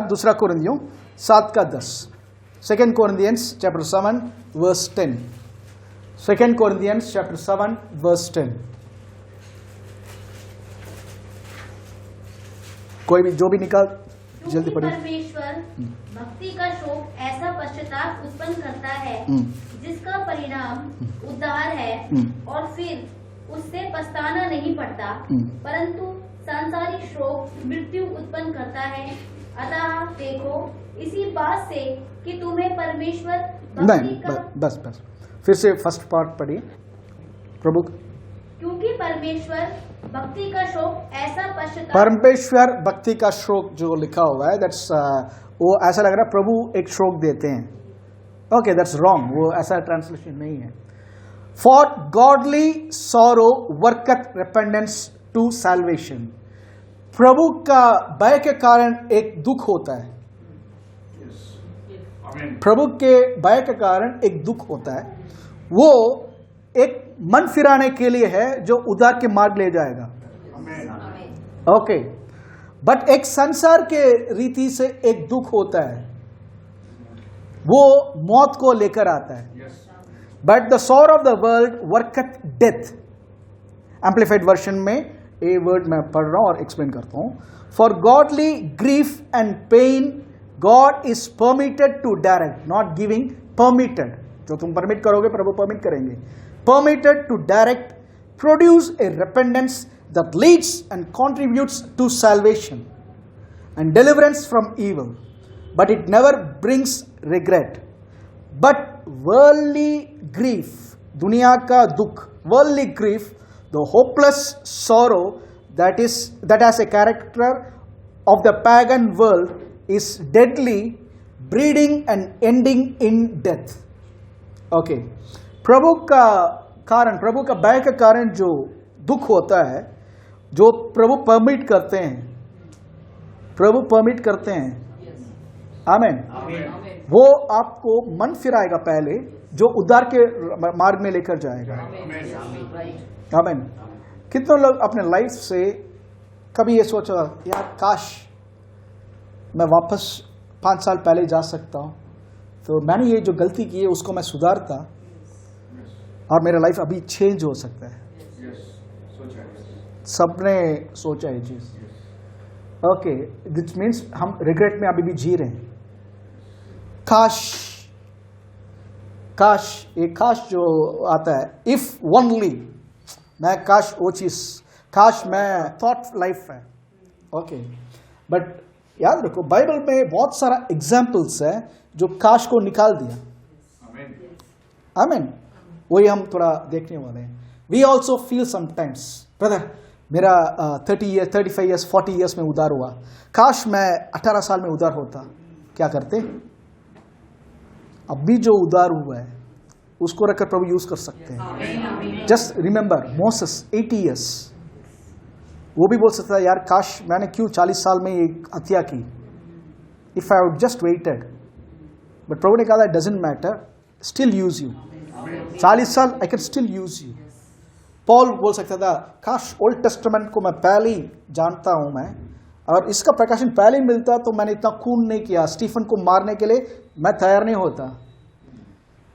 दूसरा कोरिन्थियों 7:10, 2 Corinthians chapter 7 verse 10, 2 Corinthians chapter 7 verse 10। कोई भी जो भी निकाल जल्दी पढ़िए। परमेश्वर भक्ति का शोक ऐसा पश्चाताप उत्पन्न करता है जिसका परिणाम उद्धार है, और फिर उससे पछताना नहीं पड़ता, परंतु सांसारिक शोक मृत्यु उत्पन्न करता है। अतः देखो इसी बात से कि तुम्हें परमेश्वर भक्ति का बस फिर से फर्स्ट पार्ट पढ़िए प्रभु। क्योंकि परमेश्वर भक्ति का शोक ऐसा पश्चाताप, परमेश्वर भक्ति का शोक जो लिखा हुआ है दैट्स वो ऐसा लग रहा है प्रभु एक शोक देते हैं। ओके, दैट्स रॉन्ग, वो ऐसा ट्रांसलेशन नहीं है। For godly sorrow worketh repentance to salvation. प्रभु का भय के कारण एक दुख होता है। प्रभु के भय के कारण एक दुख होता है, वो एक मन फिराने के लिए है जो उद्धार के मार्ग ले जाएगा। ओके, बट एक संसार के रीति से एक दुख होता है, वो मौत को लेकर आता है। But the sorrow of the world worketh death. Amplified version में ये वर्ड मैं पढ़ रहा हूं और एक्सप्लेन करता हूं। For godly grief and pain God is permitted to direct, not giving, permitted. जो तुम परमिट करोगे प्रभु परमिट करेंगे। Permitted to direct produce a repentance that leads and contributes to salvation and deliverance from evil, but it never brings regret. But worldly grief, दुनिया का दुख, worldly grief, the hopeless sorrow that has a character of the pagan world, is deadly, breeding and ending in death. Okay, प्रभु का कारण, प्रभु का भय का कारण जो दुख होता है, जो प्रभु परमिट करते हैं, प्रभु परमिट करते हैं, आमेन, वो आपको मन फिराएगा पहले, जो उद्धार के मार्ग में लेकर जाएगा। आमेन। कितने लोग अपने लाइफ से कभी ये सोचा यार काश मैं वापस 5 साल पहले जा सकता हूं, तो मैंने ये जो गलती की है उसको मैं सुधारता और मेरा लाइफ अभी चेंज हो सकता है। सबने सोचा है चीज। ओके, दिस मीन्स हम रिग्रेट में अभी भी जी रहे हैं। काश जो आता है, इफ ओनली, मैं काश वो चीज, काश मैं थॉट लाइफ है। ओके, बट याद रखो बाइबल में बहुत सारा एग्जाम्पल्स है जो काश को निकाल दिया। आमीन। वही हम थोड़ा देखने वाले हैं। We also feel sometimes, brother मेरा 30 ईयर 35 ईयर्स 40 ईयर्स में उधार हुआ, काश मैं 18 साल में उधार होता। क्या करते? अब भी जो उधार हुआ है उसको रखकर प्रभु यूज कर सकते हैं। जस्ट रिमेंबर मोसेस 80 ईयर्स, वो भी बोल सकता है यार काश मैंने क्यों 40 साल में एक हत्या की, if I would just waited. But प्रभु ने कहा doesn't matter, still use you. 40 साल I can still use you. Paul बोल सकता था काश ओल्ड टेस्टामेंट को मैं पहले ही जानता हूं मैं, और इसका प्रकाशन पहले ही मिलता तो मैंने इतना खून नहीं किया, स्टीफन को मारने के लिए मैं तैयार नहीं होता।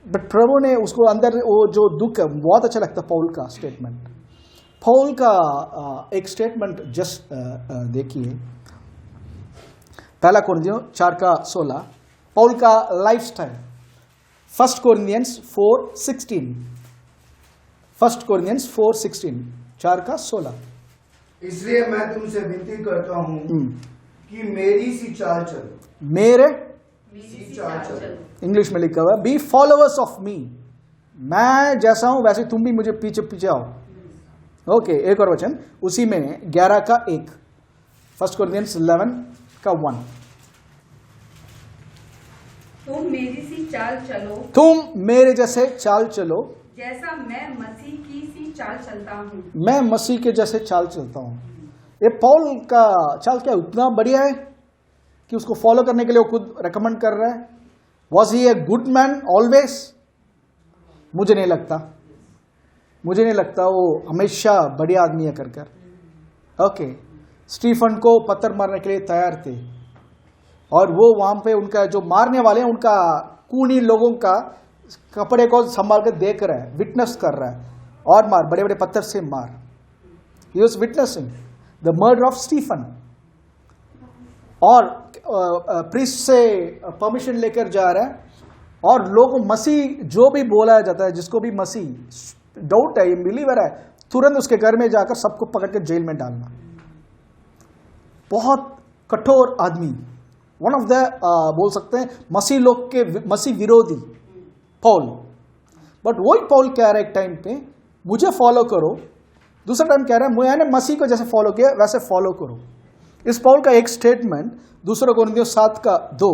बट प्रभु ने उसको अंदर वो जो दुख है, बहुत अच्छा लगता पॉल का स्टेटमेंट। पॉल का एक स्टेटमेंट जस्ट देखिए, 1 कोरिन्थियों 4:16, पॉल का लाइफ स्टाइल। 1 Corinthians 4:16, 1 Corinthians 4:16, 4:16। इसलिए मैं तुमसे विनती करता हूं कि मेरी सी चाल चलो। मेरे सी चाल चलो। इंग्लिश में लिखा हुआ है बी फॉलोअर्स ऑफ मी। मैं जैसा हूं वैसे तुम भी मुझे पीछे पीछे आओ। ओके, एक और वचन उसी में 11:1, 1 Corinthians 11:1। तुम मेरी सी चाल चलो, तुम मेरे जैसे चाल चलो, जैसा मैं मसीह की सी चाल चलता हूँ। मैं मसीह के जैसे चाल चलता हूं। ये पॉल का चाल क्या उतना बढ़िया है कि उसको फॉलो करने के लिए वो खुद रेकमेंड कर रहा है? Was he a good man always? मुझे नहीं लगता वो हमेशा बढ़िया आदमी है कर। ओके, स्टीफन को पत्थर मारने के लिए तैयार थे, और वो वहां पे उनका जो मारने वाले हैं उनका कूनी लोगों का कपड़े को संभाल कर देख रहा है, विटनेस कर रहा है, और मार, बड़े बड़े पत्थर से मार. He was witnessing the murder of Stephen. और प्रीस्ट से परमिशन लेकर जा रहा है, और लोग मसीह जो भी बोला जाता है, जिसको भी मसीह डाउट है, ये बिलीवर है, तुरंत उसके घर में जाकर सबको पकड़ के जेल में डालना. बहुत कठोर आदमी, वन ऑफ द बोल सकते हैं मसीह लोग के मसीह विरोधी पौल. बट वही पौल कह रहा है एक टाइम पे, मुझे फॉलो करो. दूसरा टाइम कह रहा है मैंने मसीह को जैसे फॉलो किया वैसे फॉलो करो. इस पौल का एक स्टेटमेंट दूसरा कोरिन्थियों 7:2,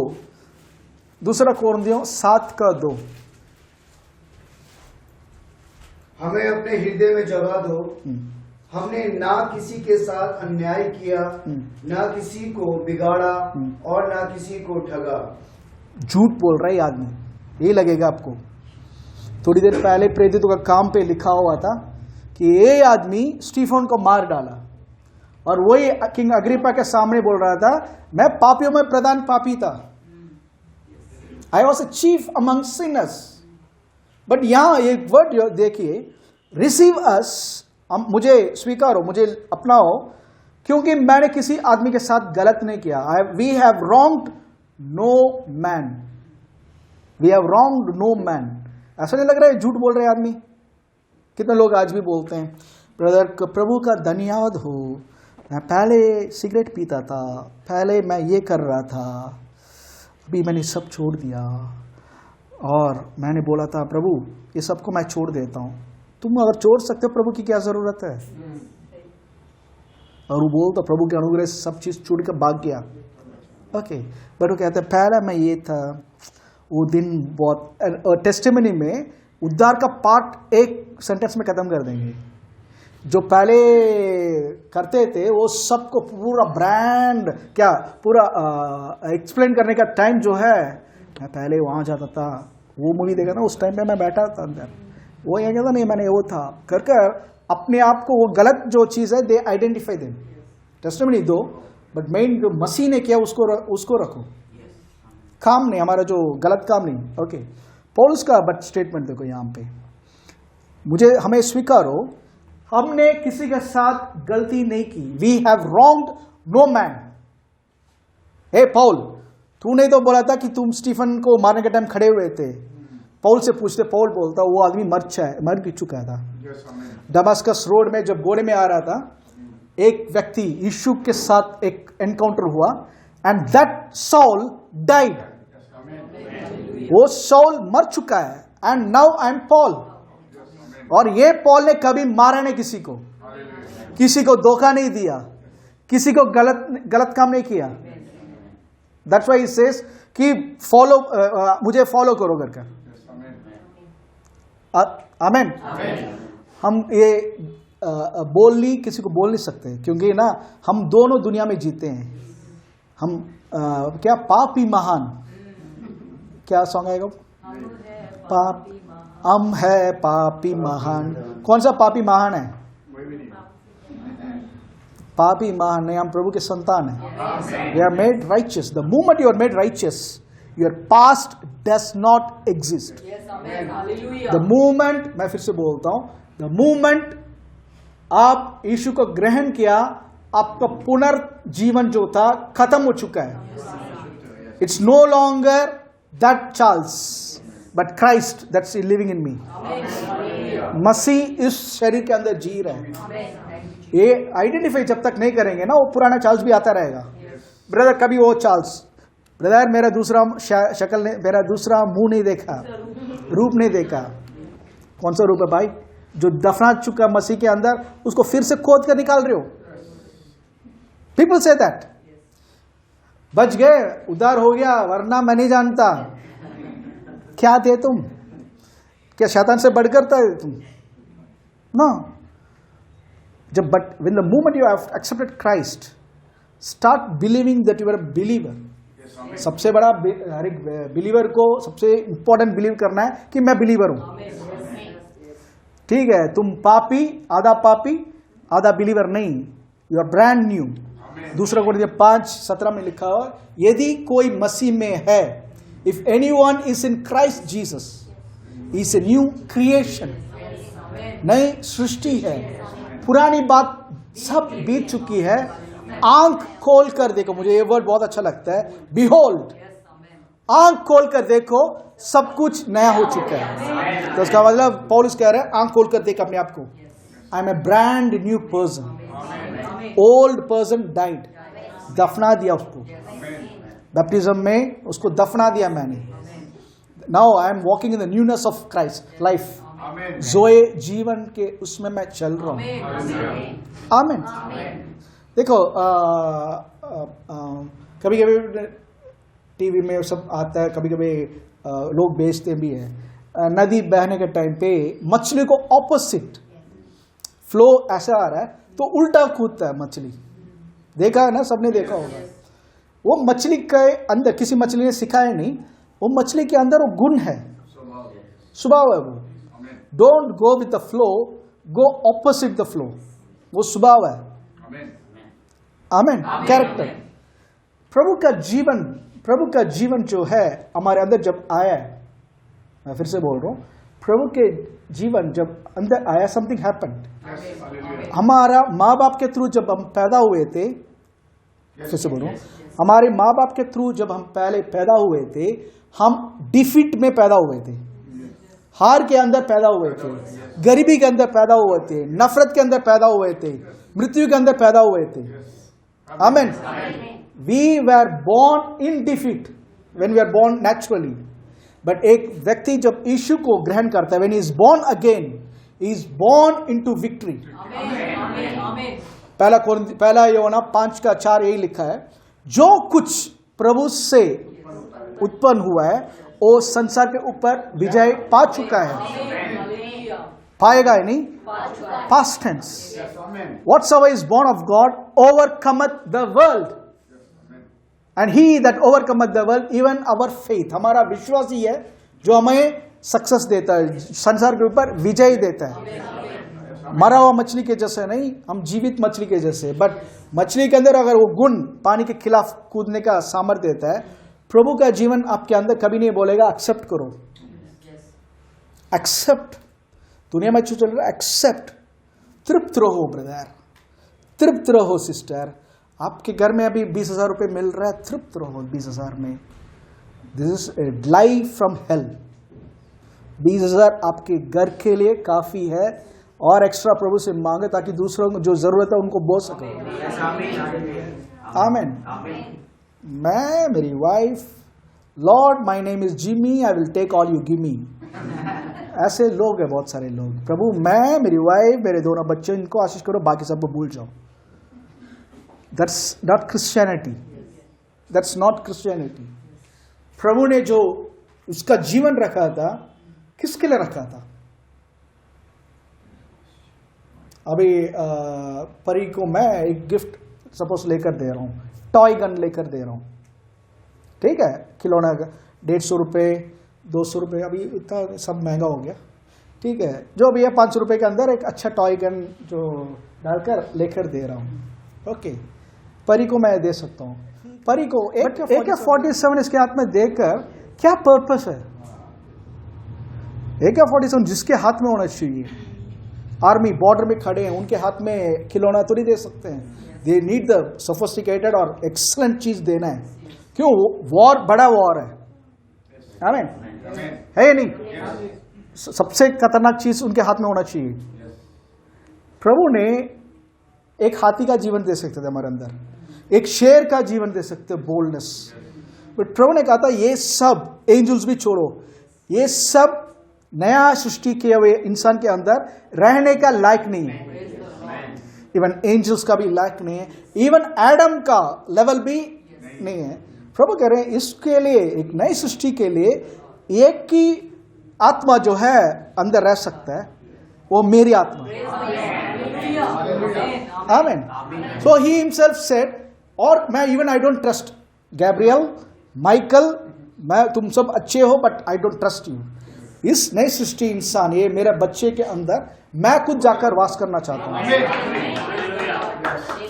दूसरा कोरिन्थियों 7:2. हमें अपने हृदय में जगह दो. हमने ना किसी के साथ अन्याय किया, ना किसी को बिगाड़ा, और ना किसी को ठगा. झूठ बोल रहा है ये आदमी, ये लगेगा आपको. थोड़ी देर पहले प्रेरितों का काम पे लिखा हुआ था कि ये आदमी स्टीफन को मार डाला, और वही किंग अग्रिप्पा के सामने बोल रहा था, मैं पापियों में प्रधान पापी था. I was a chief among Sinners. But यहां एक वर्ड देखिए, रिसीव अस, मुझे स्वीकारो, मुझे अपनाओ, क्योंकि मैंने किसी आदमी के साथ गलत नहीं किया. We have wronged no man. We have wronged no man. ऐसा नहीं लग रहा है झूठ बोल रहे आदमी? कितने लोग आज भी बोलते हैं, ब्रदर प्रभु का धन्यवाद हो, मैं पहले सिगरेट पीता था, पहले मैं ये कर रहा था, अभी मैंने सब छोड़ दिया, और मैंने बोला था प्रभु ये सबको मैं छोड़ देता हूं. तुम अगर छोड़ सकते हो, प्रभु की क्या जरूरत है? और वो बोलता प्रभु के अनुग्रह से सब चीज छोड़ कर भाग गया. ओके, बट वो कहते पहला मैं ये था, वो दिन बहुत. टेस्टिमनी में उद्धार का पार्ट एक सेंटेंस में खत्म कर देंगे. जो पहले करते थे वो सबको पूरा ब्रांड क्या पूरा एक्सप्लेन करने का टाइम जो है, मैं पहले वहां जाता था, वो मूवी देखा ना, उस टाइम पे मैं बैठा था अंदर, वो ये कहता नहीं मैंने वो था कर अपने आप को, वो गलत जो चीज है दे आइडेंटिफाई देम. टेस्टिमनी दो, बट मेन जो मसीह ने किया उसको रखो. काम नहीं, हमारा जो गलत काम नहीं. ओके, पौलुस का बट स्टेटमेंट देखो यहां पे, हमें स्वीकारो, हमने किसी के साथ गलती नहीं की. We have wronged no man. हे पौल, तूने तो बोला था कि तुम स्टीफन को मारने के टाइम खड़े हुए थे. पौल से पूछते, पौल बोलता वो आदमी मर चुका था. दमास्कस रोड में जब घोड़े में आ रहा था, एक व्यक्ति यीशु के साथ एक एनकाउंटर हुआ, एंड दैट सॉल डाइड. वो सॉल मर चुका है, and now I M Paul. और ये पॉल ने कभी मारा नहीं किसी को धोखा नहीं दिया, किसी को गलत काम नहीं किया. दैट्स व्हाई ही सेज कि फॉलो, मुझे फॉलो करो करके. आमेन. हम ये किसी को बोल नहीं सकते, क्योंकि ना हम दोनों दुनिया में जीते हैं. हम क्या पापी महान, क्या सॉन्ग आएगा? हम है पापी महान. कौन सा पापी महान है? पापी महान नहीं, हम प्रभु के संतान हैं. We are made righteous. The moment you are made righteous, your past does not exist. The moment, मैं फिर से बोलता हूं, द मोमेंट आप यीशु को ग्रहण किया, आपका पुनर्जीवन जो था खत्म हो चुका है. It's no longer that Charles, but Christ that's living in me. मसीह इस शरीर के अंदर जी रहे हैं. ये आइडेंटिफाई जब तक नहीं करेंगे ना, वो पुराना चार्ल्स भी आता रहेगा. ब्रदर कभी वो चार्ल्स, ब्रदर मेरा दूसरा शक्ल ने, मेरा दूसरा मुंह नहीं देखा, रूप नहीं देखा. कौन सा रूप है भाई? जो दफना चुका मसीह के अंदर, उसको फिर से खोद कर निकाल रहे हो. पीपल से दैट बच गए, उद्धार हो गया, वरना मैं नहीं जानता. क्या थे तुम? क्या शैतान से बढ़कर था तुम? नो. जब but when the moment you have accepted Christ, start believing that you are a believer. सबसे बड़ा हर एक बिलीवर को सबसे इंपॉर्टेंट बिलीव करना है कि मैं बिलीवर हूं. ठीक है, तुम पापी, आधा बिलीवर नहीं, यू आर ब्रांड न्यू. दूसरा कोरिन्थियों 5:17 में लिखा हुआ, यदि कोई मसीह में है, if anyone is in Christ Jesus, is a new creation, नई सृष्टि है, पुरानी बात सब बीत चुकी है, आंख खोल कर देखो। मुझे ये वर्ड बहुत अच्छा लगता है, बिहोल्ड, आंख खोल कर देखो, सब कुछ नया हो चुका है। तो उसका मतलब पौलुस कह रहे हैं, आंख खोल कर देख अपने आप को, I am a brand new person, old person died, दफना दिया उसको, बैप्टिज्म में उसको दफना दिया मैंने। Now I am walking in the newness of Christ life, जोए जीवन के उसमें मैं चल रहा हूं। आमीन। देखो कभी कभी टीवी में सब आता है, कभी कभी लोग बेचते भी हैं, नदी बहने के टाइम पे मछली को ऑपोजिट फ्लो ऐसा आ रहा है तो उल्टा कूदता है मछली, देखा है ना, सबने देखा होगा। वो मछली के अंदर, किसी मछली ने सिखाया नहीं, वो मछली के अंदर वो गुण है, स्वभाव है वो। Don't go with the flow, go opposite the flow, वो स्वभाव है। आमीन। कैरेक्टर, प्रभु का जीवन जो है हमारे अंदर जब आया है, मैं फिर से बोल रहा हूं, प्रभु के जीवन जब अंदर आया, समथिंग हैपेंड। हमारा माँ बाप के थ्रू जब हम पैदा हुए थे, फिर से बोल रहा हूं, हमारे माँ बाप के थ्रू जब हम पहले पैदा हुए थे, हम डिफीट में पैदा हुए थे, हार के अंदर पैदा हुए थे, गरीबी के अंदर पैदा हुए थे, नफरत के अंदर पैदा हुए थे, मृत्यु के अंदर पैदा हुए थे। आमीन। We were born in defeat when we are born naturally, but एक व्यक्ति जब यीशु को ग्रहण करता है, when he is born again, he is born into victory. पहला यूहन्ना 5:4 यही लिखा है, जो कुछ प्रभु से उत्पन्न हुआ है वो संसार के ऊपर विजय पा चुका है, पाएगा ही नहीं, past tense. Whatsoever is born of God overcometh the world, and he that overcometh the world, even our faith, हमारा विश्वास ही है जो हमें सक्सेस देता है, संसार के ऊपर विजय देता है। मरा हुआ मछली के जैसे नहीं, हम जीवित मछली के जैसे। बट मछली के अंदर अगर वो गुण पानी के खिलाफ कूदने का सामर्थ्य देता है, प्रभु का जीवन आपके अंदर कभी नहीं बोलेगा एक्सेप्ट करो, एक्सेप्ट। दुनिया में जो चल रहा है, एक्सेप्ट। तृप्त रहो ब्रदर, तृप्त रहो सिस्टर। आपके घर में अभी 20,000 रुपये मिल रहा है, तृप्त रहो 20,000 में। This is a life from hello. 20,000 आपके घर के लिए काफी है, और एक्स्ट्रा प्रभु से मांगे ताकि दूसरों को जो जरूरत है उनको बोल सको। आमीन। मैं, मेरी wife, lord my name is Jimmy, I will take all you give me. ऐसे लोग हैं, बहुत सारे लोग। प्रभु मैं, मेरी वाइफ, मेरे दोनों बच्चे, इनको आशीष करो, बाकी सबको भूल जाओ। That's not Christianity, that's not Christianity. प्रभु ने जो उसका जीवन रखा था, किसके लिए रखा था? अभी परी को मैं एक गिफ्ट सपोज लेकर दे रहा हूं, टॉय गन लेकर दे रहा हूं, ठीक है, खिलौना 150 रुपये, 200 रुपये, अभी इतना सब महंगा हो गया, ठीक है, जो भी है 500 रुपये के अंदर एक अच्छा टॉय गन जो डालकर लेकर दे रहा हूं। ओके, परी को मैं दे सकता हूं। परी को AK-47 इसके हाथ में देकर क्या पर्पस है? AK-47 जिसके हाथ में होना चाहिए, आर्मी बॉर्डर में खड़े हैं, उनके हाथ में खिलौना तो नहीं दे सकते हैं। दे नीड द सोफिस्टिकेटेड और एक्सलेंट चीज देना है। क्यों? वॉर बड़ा वॉर है, आमीन, है या नहीं? सबसे खतरनाक चीज उनके हाथ में होना चाहिए। प्रभु ने एक हाथी का जीवन दे सकते थे हमारे अंदर, एक शेर का जीवन दे सकते, बोल्डनेस। बट प्रभु ने कहा था ये सब, एंजल्स भी छोड़ो, ये सब नया सृष्टि किए हुए इंसान के अंदर रहने का लायक नहीं है। इवन एंजल्स का भी लायक नहीं है, इवन एडम का लेवल भी नहीं है। प्रभु कह रहे हैं इसके लिए, एक नई सृष्टि के लिए एक की आत्मा जो है अंदर रह सकता है, वो मेरी आत्मा। आमीन। सो ही हिमसेल्फ सेड, और मैं even I don't trust Gabriel, Michael, मैं तुम सब अच्छे हो but I don't trust you. इस नई सृष्टि इंसान, ये मेरे बच्चे के अंदर मैं खुद जाकर वास करना चाहता हूं।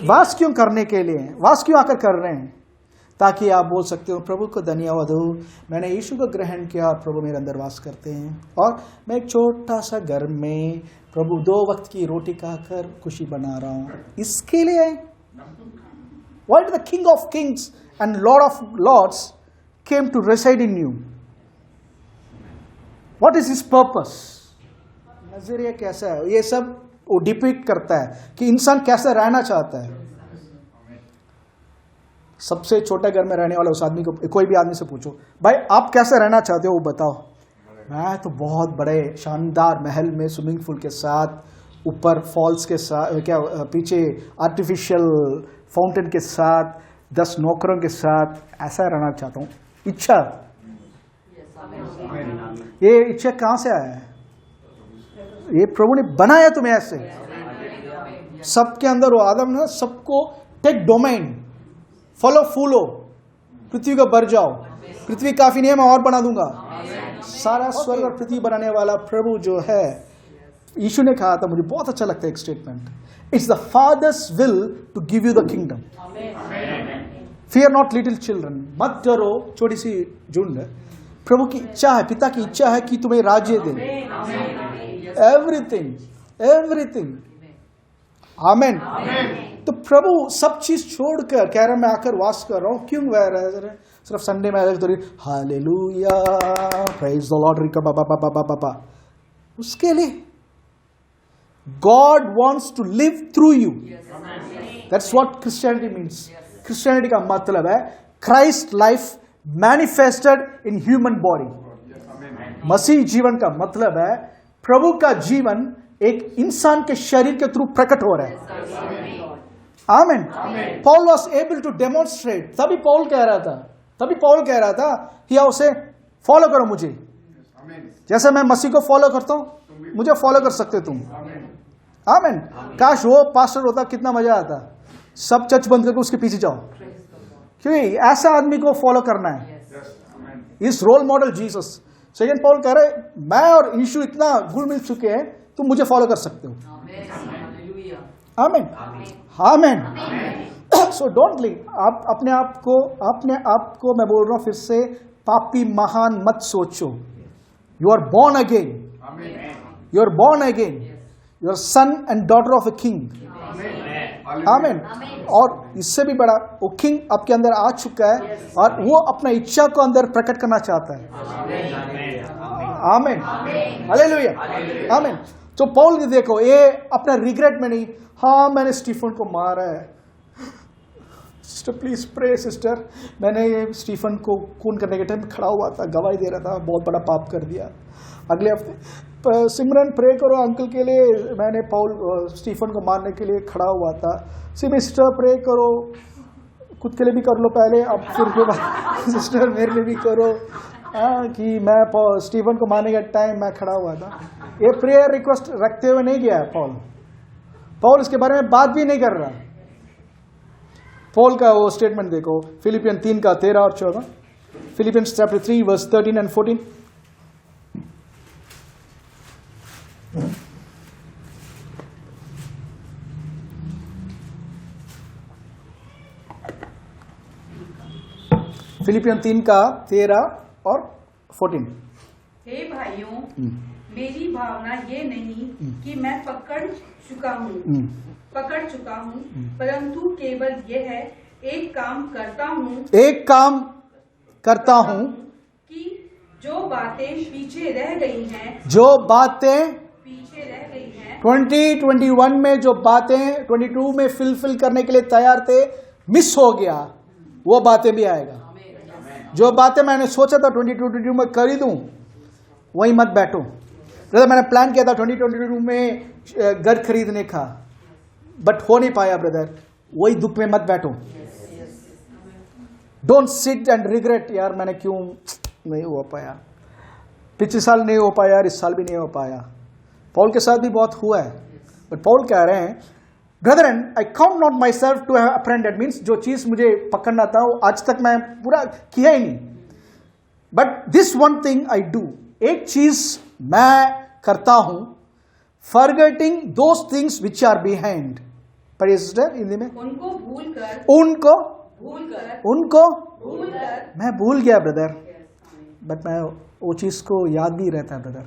वास क्यों करने के लिए? वास क्यों आकर कर रहे हैं? ताकि आप बोल सकते हो प्रभु को धन्यवाद हो, मैंने यीशु को ग्रहण किया और प्रभु मेरे अंदर वास करते हैं, और मैं एक छोटा सा घर में प्रभु 2 वक्त की रोटी खाकर खुशी बना रहा हूं। इसके लिए why the king of kings and lord of lords came to reside in you? What is his purpose? नजरिया कैसा है? ये सब वो डिपिक्ट करता है कि इंसान कैसा रहना चाहता है। सबसे छोटे घर में रहने वाले उस आदमी को, कोई भी आदमी से पूछो, भाई आप कैसे रहना चाहते हो, वो बताओ। मैं तो बहुत बड़े शानदार महल में स्विमिंग पूल के साथ, ऊपर फॉल्स के साथ, क्या पीछे आर्टिफिशियल फाउंटेन के साथ, 10 नौकरों के साथ, ऐसा रहना चाहता हूँ। इच्छा, ये इच्छा कहाँ से आया है? ये प्रभु ने बनाया तुम्हें ऐसे। सबके अंदर वो आदम ना, सबको टेक डोमेन, फॉलो फूलो, पृथ्वी को भर जाओ, पृथ्वी काफी नहीं है मैं और बना दूंगा। सारा स्वर्ग और पृथ्वी बनाने वाला प्रभु जो है, यीशु ने कहा था, मुझे बहुत अच्छा लगता है एक statement, it's the father's will to give you the kingdom, fear not little children, मत डरो छोटी सी झुंड। प्रभु की इच्छा है, पिता की इच्छा है कि तुम्हें राज्य दे, एवरीथिंग एवरीथिंग। आमेन। तो प्रभु सब चीज छोड़कर कह रहा मैं आकर वास कर रहा हूं। क्यों कह रहा है? सिर्फ संडे में हालेलुया प्रेज द लॉर्ड रिका बाबा, उसके लिए God wants to live through you. That's what Christianity means. Christianity का मतलब है Christ life manifested in human body. मसीह जीवन का मतलब है प्रभु का जीवन एक इंसान के शरीर के थ्रू प्रकट हो रहा है। Amen. Paul was able to demonstrate, तभी पॉल कह रहा था या उसे फॉलो करो मुझे, जैसे मैं मसीह को फॉलो करता हूं मुझे फॉलो कर सकते तुम। आमेन। काश वो पास्टर होता, कितना मजा आता। सब चर्च बंद करके उसके पीछे जाओ, क्योंकि ऐसा आदमी को फॉलो करना है। इस role model Jesus. Second Paul कह रहे मैं और यीशु इतना घुल मिल चुके हैं, तुम मुझे फॉलो कर सकते हो। आमेन आमेन। सो डोंट लिव, आप अपने आप को मैं बोल रहा हूं फिर से, पापी महान मत सोचो। You are born again, you are born again, you are son and daughter of a king. Amen. और इससे भी बड़ा, वो किंग आपके अंदर आ चुका है और वो अपना इच्छा को अंदर प्रकट करना चाहता है। Amen hallelujah amen. तो पौल ने देखो, ये अपना रिग्रेट में नहीं, हाँ मैंने स्टीफन को मारा है, सिस्टर प्लीज प्रे सिस्टर, मैंने ये स्टीफन को खून करने के टाइम खड़ा हुआ था, गवाही दे रहा था, बहुत बड़ा पाप कर दिया। अगले हफ्ते सिमरन प्रे करो अंकल के लिए, मैंने स्टीफन को मारने के लिए खड़ा हुआ था। सिस्टर प्रे करो, खुद के लिए भी कर लो पहले, अब फिर के बाद सिस्टर मेरे लिए भी करो, कि मैं स्टीफन को मारने के टाइम मैं खड़ा हुआ था। ये प्रेयर रिक्वेस्ट रखते हुए नहीं गया है पॉल इसके बारे में बात भी नहीं कर रहा। पॉल का वो स्टेटमेंट देखो, फिलिपियन 3 का 13 और 14, Philippians chapter 3 verse 13 and 14। Philippian 3 का 13 और 14। हे भाइयों, मेरी भावना ये नहीं कि मैं पकड़ चुका हूँ, परंतु केवल ये है, एक काम करता हूँ कि जो बातें पीछे रह गई हैं 2021 में जो बातें 22 में फिलफिल करने के लिए तैयार थे, मिस हो गया, वो बातें भी आएगा। जो बातें मैंने सोचा था 2022 में कर ही दूं, वही मत बैठो। ब्रदर मैंने प्लान किया था 2022 में घर खरीदने का, बट हो नहीं पाया ब्रदर, वही दुख में मत बैठो। डोंट सिट एंड रिग्रेट, यार मैंने क्यों नहीं हो पाया, पिछले साल नहीं हो पाया यार, इस साल भी नहीं हो पाया। पॉल के साथ भी बहुत हुआ है, बट पॉल कह रहे हैं brethren I count not myself to have apprehended, means जो चीज मुझे पकड़ना था वो आज तक मैं पूरा किया ही नहीं, but this one thing I do, एक चीज मैं करता हूं, forgetting those things which are behind. पढ़िए सिस्टर हिंदी में। उनको भूलकर उनको भूलकर मैं भूल गया ब्रदर, बट मैं वो चीज को याद भी रहता है ब्रदर,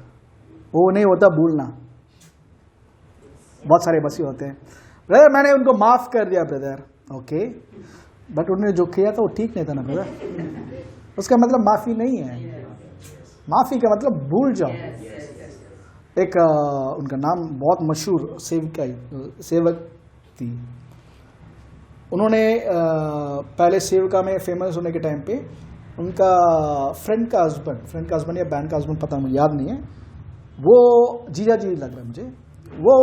वो नहीं होता भूलना। बहुत सारे बसी होते हैं ब्रदर, मैंने उनको माफ कर दिया ब्रदर, ओके, बट उन्होंने जो किया था वो ठीक नहीं था ना ब्रदर, उसका मतलब माफी नहीं है। माफी का मतलब भूल जाओ। एक उनका नाम बहुत मशहूर सेवक थी, उन्होंने पहले सेवका में फेमस होने के टाइम पे उनका फ्रेंड का हस्बैंड या बहन का हस्बैंड, पता मुझे याद नहीं है, वो जीजा जी लग रहा है मुझे, वो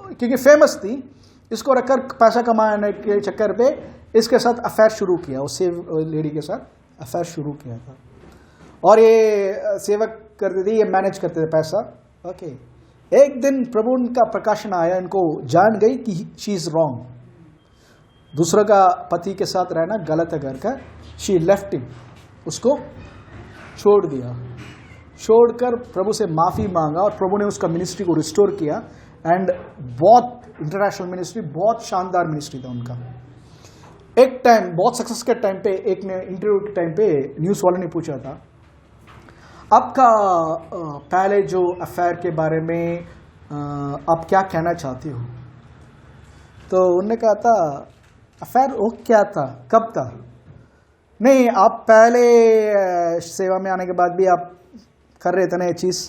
क्योंकि फेमस थी, इसको रखकर पैसा कमाने के चक्कर पे इसके साथ अफेयर शुरू किया, उस लेडी के साथ अफेयर शुरू किया था, और ये सेवक करते थे, ये मैनेज करते थे पैसा, ओके। एक दिन प्रभु उनका प्रकाशन आया, इनको जान गई कि शी इज रॉन्ग, दूसरों का पति के साथ रहना गलत है घर का, शी लेफ्ट हिम, उसको छोड़ दिया, छोड़कर प्रभु से माफी मांगा, और प्रभु ने उसका मिनिस्ट्री को रिस्टोर किया, एंड बहुत इंटरनेशनल मिनिस्ट्री, बहुत शानदार मिनिस्ट्री था उनका। एक टाइम बहुत सक्सेस के टाइम पे, एक ने इंटरव्यू के टाइम पे न्यूज़ वाले ने पूछा था, आपका पहले जो अफेयर के बारे में आप क्या कहना चाहते हो? तो उन्होंने कहा था अफेयर वो क्या था, कब था? नहीं, आप पहले सेवा में आने के बाद भी आप कर रहे थे ना ये चीज़।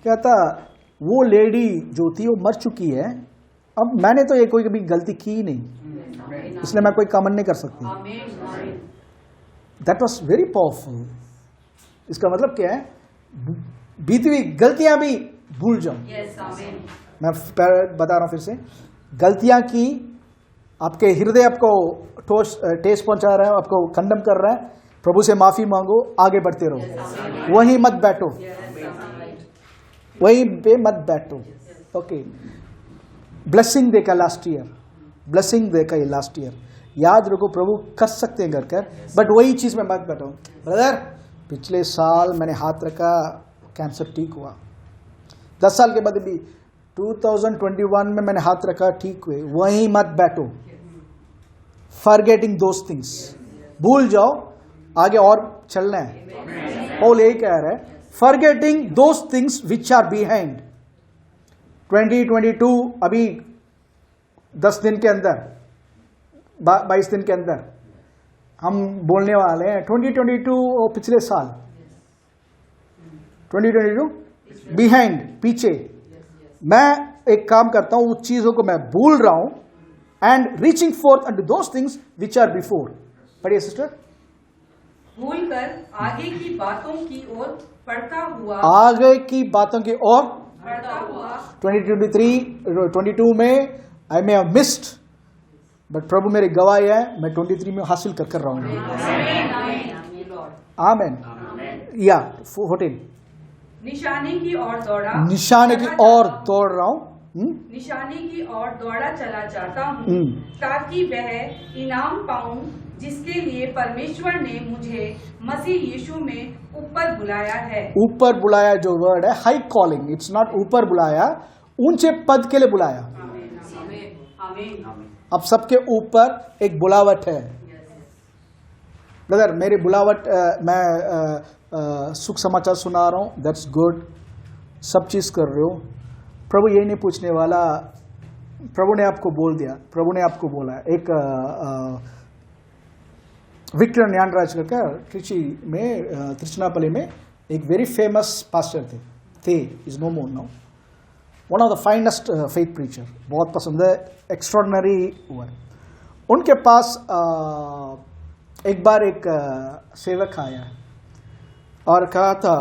क्या था, वो लेडी जो थी वो मर चुकी है, अब मैंने तो ये कोई कभी गलती की ही नहीं, इसलिए मैं कोई कमेंट नहीं कर सकती। That was very powerful. इसका मतलब क्या है, बीती हुई गलतियां भी भूल जाओ। मैं बता रहा हूं फिर से, गलतियां की, आपके हृदय आपको ठेस पहुंचा रहा है, आपको कंडम कर रहा है, प्रभु से माफी मांगो, आगे बढ़ते रहो, वहीं मत बैठो, वहीं पे मत बैठो, ओके। ब्लेसिंग देखा लास्ट ईयर, ब्लेसिंग देखा ये लास्ट ईयर, याद रखो प्रभु कर सकते हैं कर, बट वही चीज में मत बैठो। ब्रदर, पिछले साल मैंने हाथ रखा, कैंसर ठीक हुआ, 10 साल के बाद भी 2021 में मैंने हाथ रखा, ठीक हुए, वहीं मत बैठो। फॉरगेटिंग दोस थिंग्स, भूल जाओ, आगे और चलना है। पौल यही कह रहा है, forgetting those things which are behind. 2022 अभी 10 दिन के अंदर, 22 दिन के अंदर हम बोलने वाले हैं। 2022 पिछले साल, 2022 बिहाइंड, पीछे। मैं एक काम करता हूं, उस चीजों को मैं भूल रहा हूं, and reaching for unto those things which are before. पढ़िए सिस्टर। भूलकर आगे की बातों की ओर बढ़ता हुआ, आगे की बातों की ओर बढ़ता हुआ। 22 में आई मे हैव मिस्ड, बट प्रभु मेरी गवाही है, मैं 23 में हासिल कर रहा हूं। आमेन। या 14, निशाने की ओर दौड़ा, निशाने की ओर दौड़ रहा हूं, निशाने की ओर दौड़ा चला जाता हूँ, ताकि वह इनाम पाऊं जिसके लिए परमेश्वर ने मुझे मसीह यीशु में ऊपर बुलाया है। ऊपर बुलाया जो वर्ड है, हाई कॉलिंग, इट्स नॉट ऊपर बुलाया, ऊंचे पद के लिए बुलाया। अब सबके ऊपर एक बुलावट है। ब्रदर, मेरी बुलावट, मैं सुख समाचार सुना रहा हूं, दैट्स गुड, सब चीज कर रहे हो। प्रभु यही नहीं पूछने वाला, प्रभु ने आपको बोल दिया, प्रभु ने आपको बोला। एक विक्टर न्यानराज का ट्रिची में, त्रिचनापल्ली में एक वेरी फेमस पास्टर थे, is no more now, one of the finest faith preacher, बहुत पसंद है, एक्स्ट्रॉर्डनरी हुआ। उनके पास एक बार एक सेवक आया और कहा था,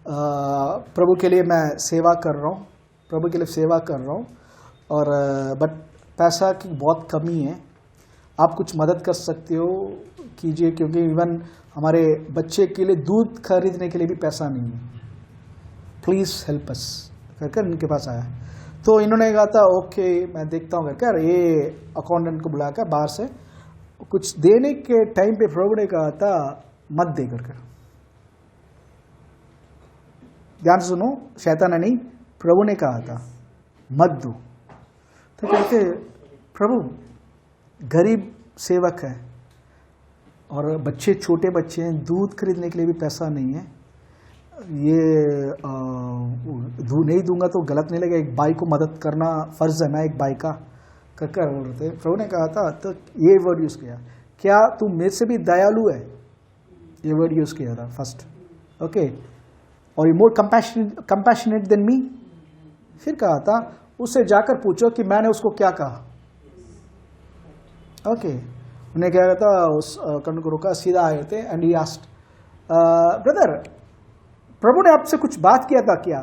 प्रभु के लिए मैं सेवा कर रहा हूँ, प्रभु के लिए सेवा कर रहा हूँ, और बट पैसा की बहुत कमी है, आप कुछ मदद कर सकते हो कीजिए, क्योंकि इवन हमारे बच्चे के लिए दूध खरीदने के लिए भी पैसा नहीं है, प्लीज़ हेल्प अस कहकर इनके पास आया। तो इन्होंने कहा था ओके मैं देखता हूँ कहकर, ये अकाउंटेंट को बुलाकर बाहर से कुछ देने के टाइम पे प्रभु ने कहा था मत दे कर। ध्यान से सुनो, शैतान ने नहीं, प्रभु ने कहा था मत दो। तो कहते प्रभु गरीब सेवक है और बच्चे, छोटे बच्चे हैं, दूध खरीदने के लिए भी पैसा नहीं है, ये दूध नहीं दूंगा तो गलत नहीं लगेगा, एक भाई को मदद करना फर्ज है ना, एक भाई का कर बोलते। प्रभु ने कहा था, तो ये वर्ड यूज किया, क्या तू मेरे से भी दयालु है, ये वर्ड यूज किया था फर्स्ट, ओके, और you more compassionate than me. फिर कहा था उससे जाकर पूछो कि मैंने उसको क्या कहा, ओके। उन्हें क्या कहता, उस कर्ण को रोका, सीधा आए थे एंड ही आस्क्ड, ब्रदर प्रभु ने आपसे कुछ बात किया था क्या?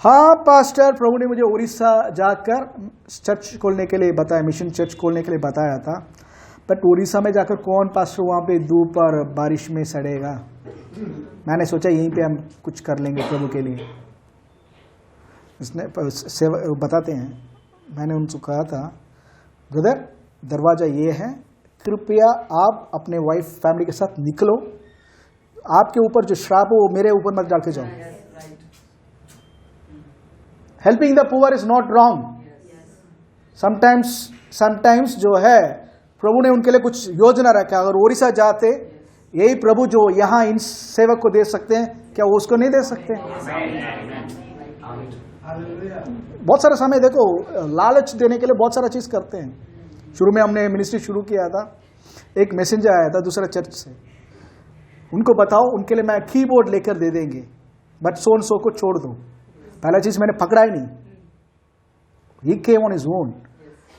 हाँ पास्टर, प्रभु ने मुझे उड़ीसा जाकर चर्च खोलने के लिए बताया, मिशन चर्च खोलने के लिए बताया था, बट उड़ीसा में जाकर कौन पास्टर वहाँ पे धूप और बारिश में सड़ेगा, मैंने सोचा यहीं पे हम कुछ कर लेंगे प्रभु के लिए। इसने बताते हैं, मैंने उनसे कहा था, ब्रदर दरवाजा ये है, कृपया आप अपने वाइफ फैमिली के साथ निकलो, आपके ऊपर जो श्राप हो वो मेरे ऊपर मत डाल के जाओ। Helping the poor is not wrong, sometimes जो है प्रभु ने उनके लिए कुछ योजना रखा, अगर उड़ीसा जाते यही प्रभु जो यहाँ इन सेवक को दे सकते हैं, क्या वो उसको नहीं दे सकते? बहुत सारा समय देखो, लालच देने के लिए बहुत सारा चीज करते हैं। शुरू में हमने मिनिस्ट्री शुरू किया था, एक मैसेंजर आया था दूसरा चर्च से, उनको बताओ उनके लिए मैं कीबोर्ड लेकर दे देंगे, बट सो एंड सो को छोड़ दो। पहला चीज मैंने पकड़ा ही नहीं, he came on his own,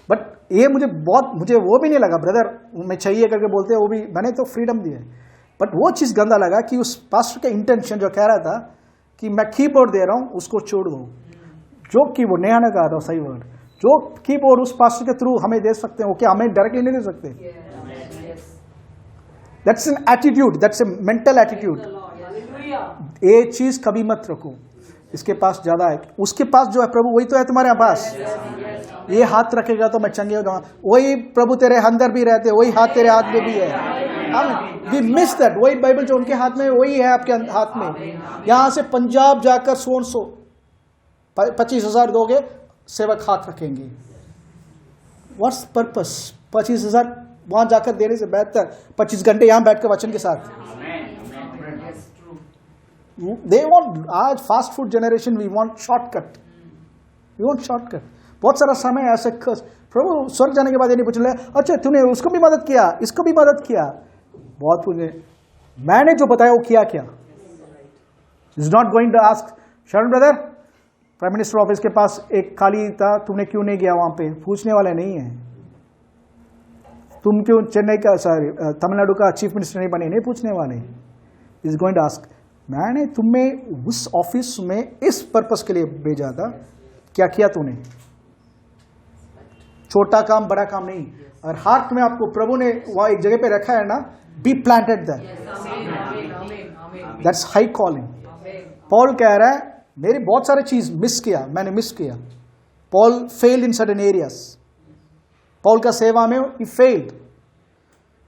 but ये मुझे वो भी नहीं लगा, ब्रदर मैं चाहिए करके बोलते हैं, वो भी मैंने तो फ्रीडम दी है, बट वो चीज गंदा लगा कि उस पास्टर का इंटेंशन जो कह रहा था कि मैं कीबोर्ड दे रहा हूं उसको छोड़ दो, जो कीबोर्ड नया ने कहा था सही वर्ड, जो कीबोर्ड उस पास्टर के थ्रू हमें दे सकते हैं, वो क्या हमें डायरेक्टली नहीं दे सकते? That's an attitude, that's a mental attitude. ये चीज कभी मत रखो, इसके पास ज्यादा है, उसके पास जो है प्रभु वही तो है तुम्हारे पास। ये हाथ रखेगा तो मैं चंगे हो जाऊंगा, वही प्रभु तेरे अंदर भी रहते, वही हाथ तेरे हाथ में भी है। वी मिस दैट, वही बाइबल जो उनके हाथ में वही है आपके हाथ में। यहां से पंजाब जाकर 25,000 दोगे, सेवक हाथ रखेंगे, व्हाट्स पर्पस? 25,000 वहां जाकर देने से बेहतर 25 घंटे यहां बैठकर वचन के साथ। दे वांट, आज fast food generation, we want shortcut, बहुत सारा समय ऐसे प्रभु स्वर्ग जाने के बाद ये नहीं पूछने लगा, अच्छा तूने उसको भी मदद किया, इसको भी मदद किया, बहुत पूछे, मैंने जो बताया वो किया क्या? Is not going to ask, Sharan brother prime minister office के पास एक खाली था, तुमने क्यों नहीं गया वहां पे? पूछने वाले नहीं है। तुम क्यों चेन्नई का, सॉरी तमिलनाडु का चीफ मिनिस्टर नहीं बने? नहीं पूछने वाले। इज गोइंग टू आस्क, मैंने तुम्हें उस ऑफिस में इस पर्पस के लिए भेजा था, क्या किया तूने? छोटा काम बड़ा काम नहीं, और हार्ट में आपको प्रभु ने वहां एक जगह पे रखा है ना, be planted there, that's high calling. Paul कह रहा है मेरी बहुत सारी चीज मैंने मिस किया। Paul failed in certain areas, Paul का सेवा में ही फेल्ड,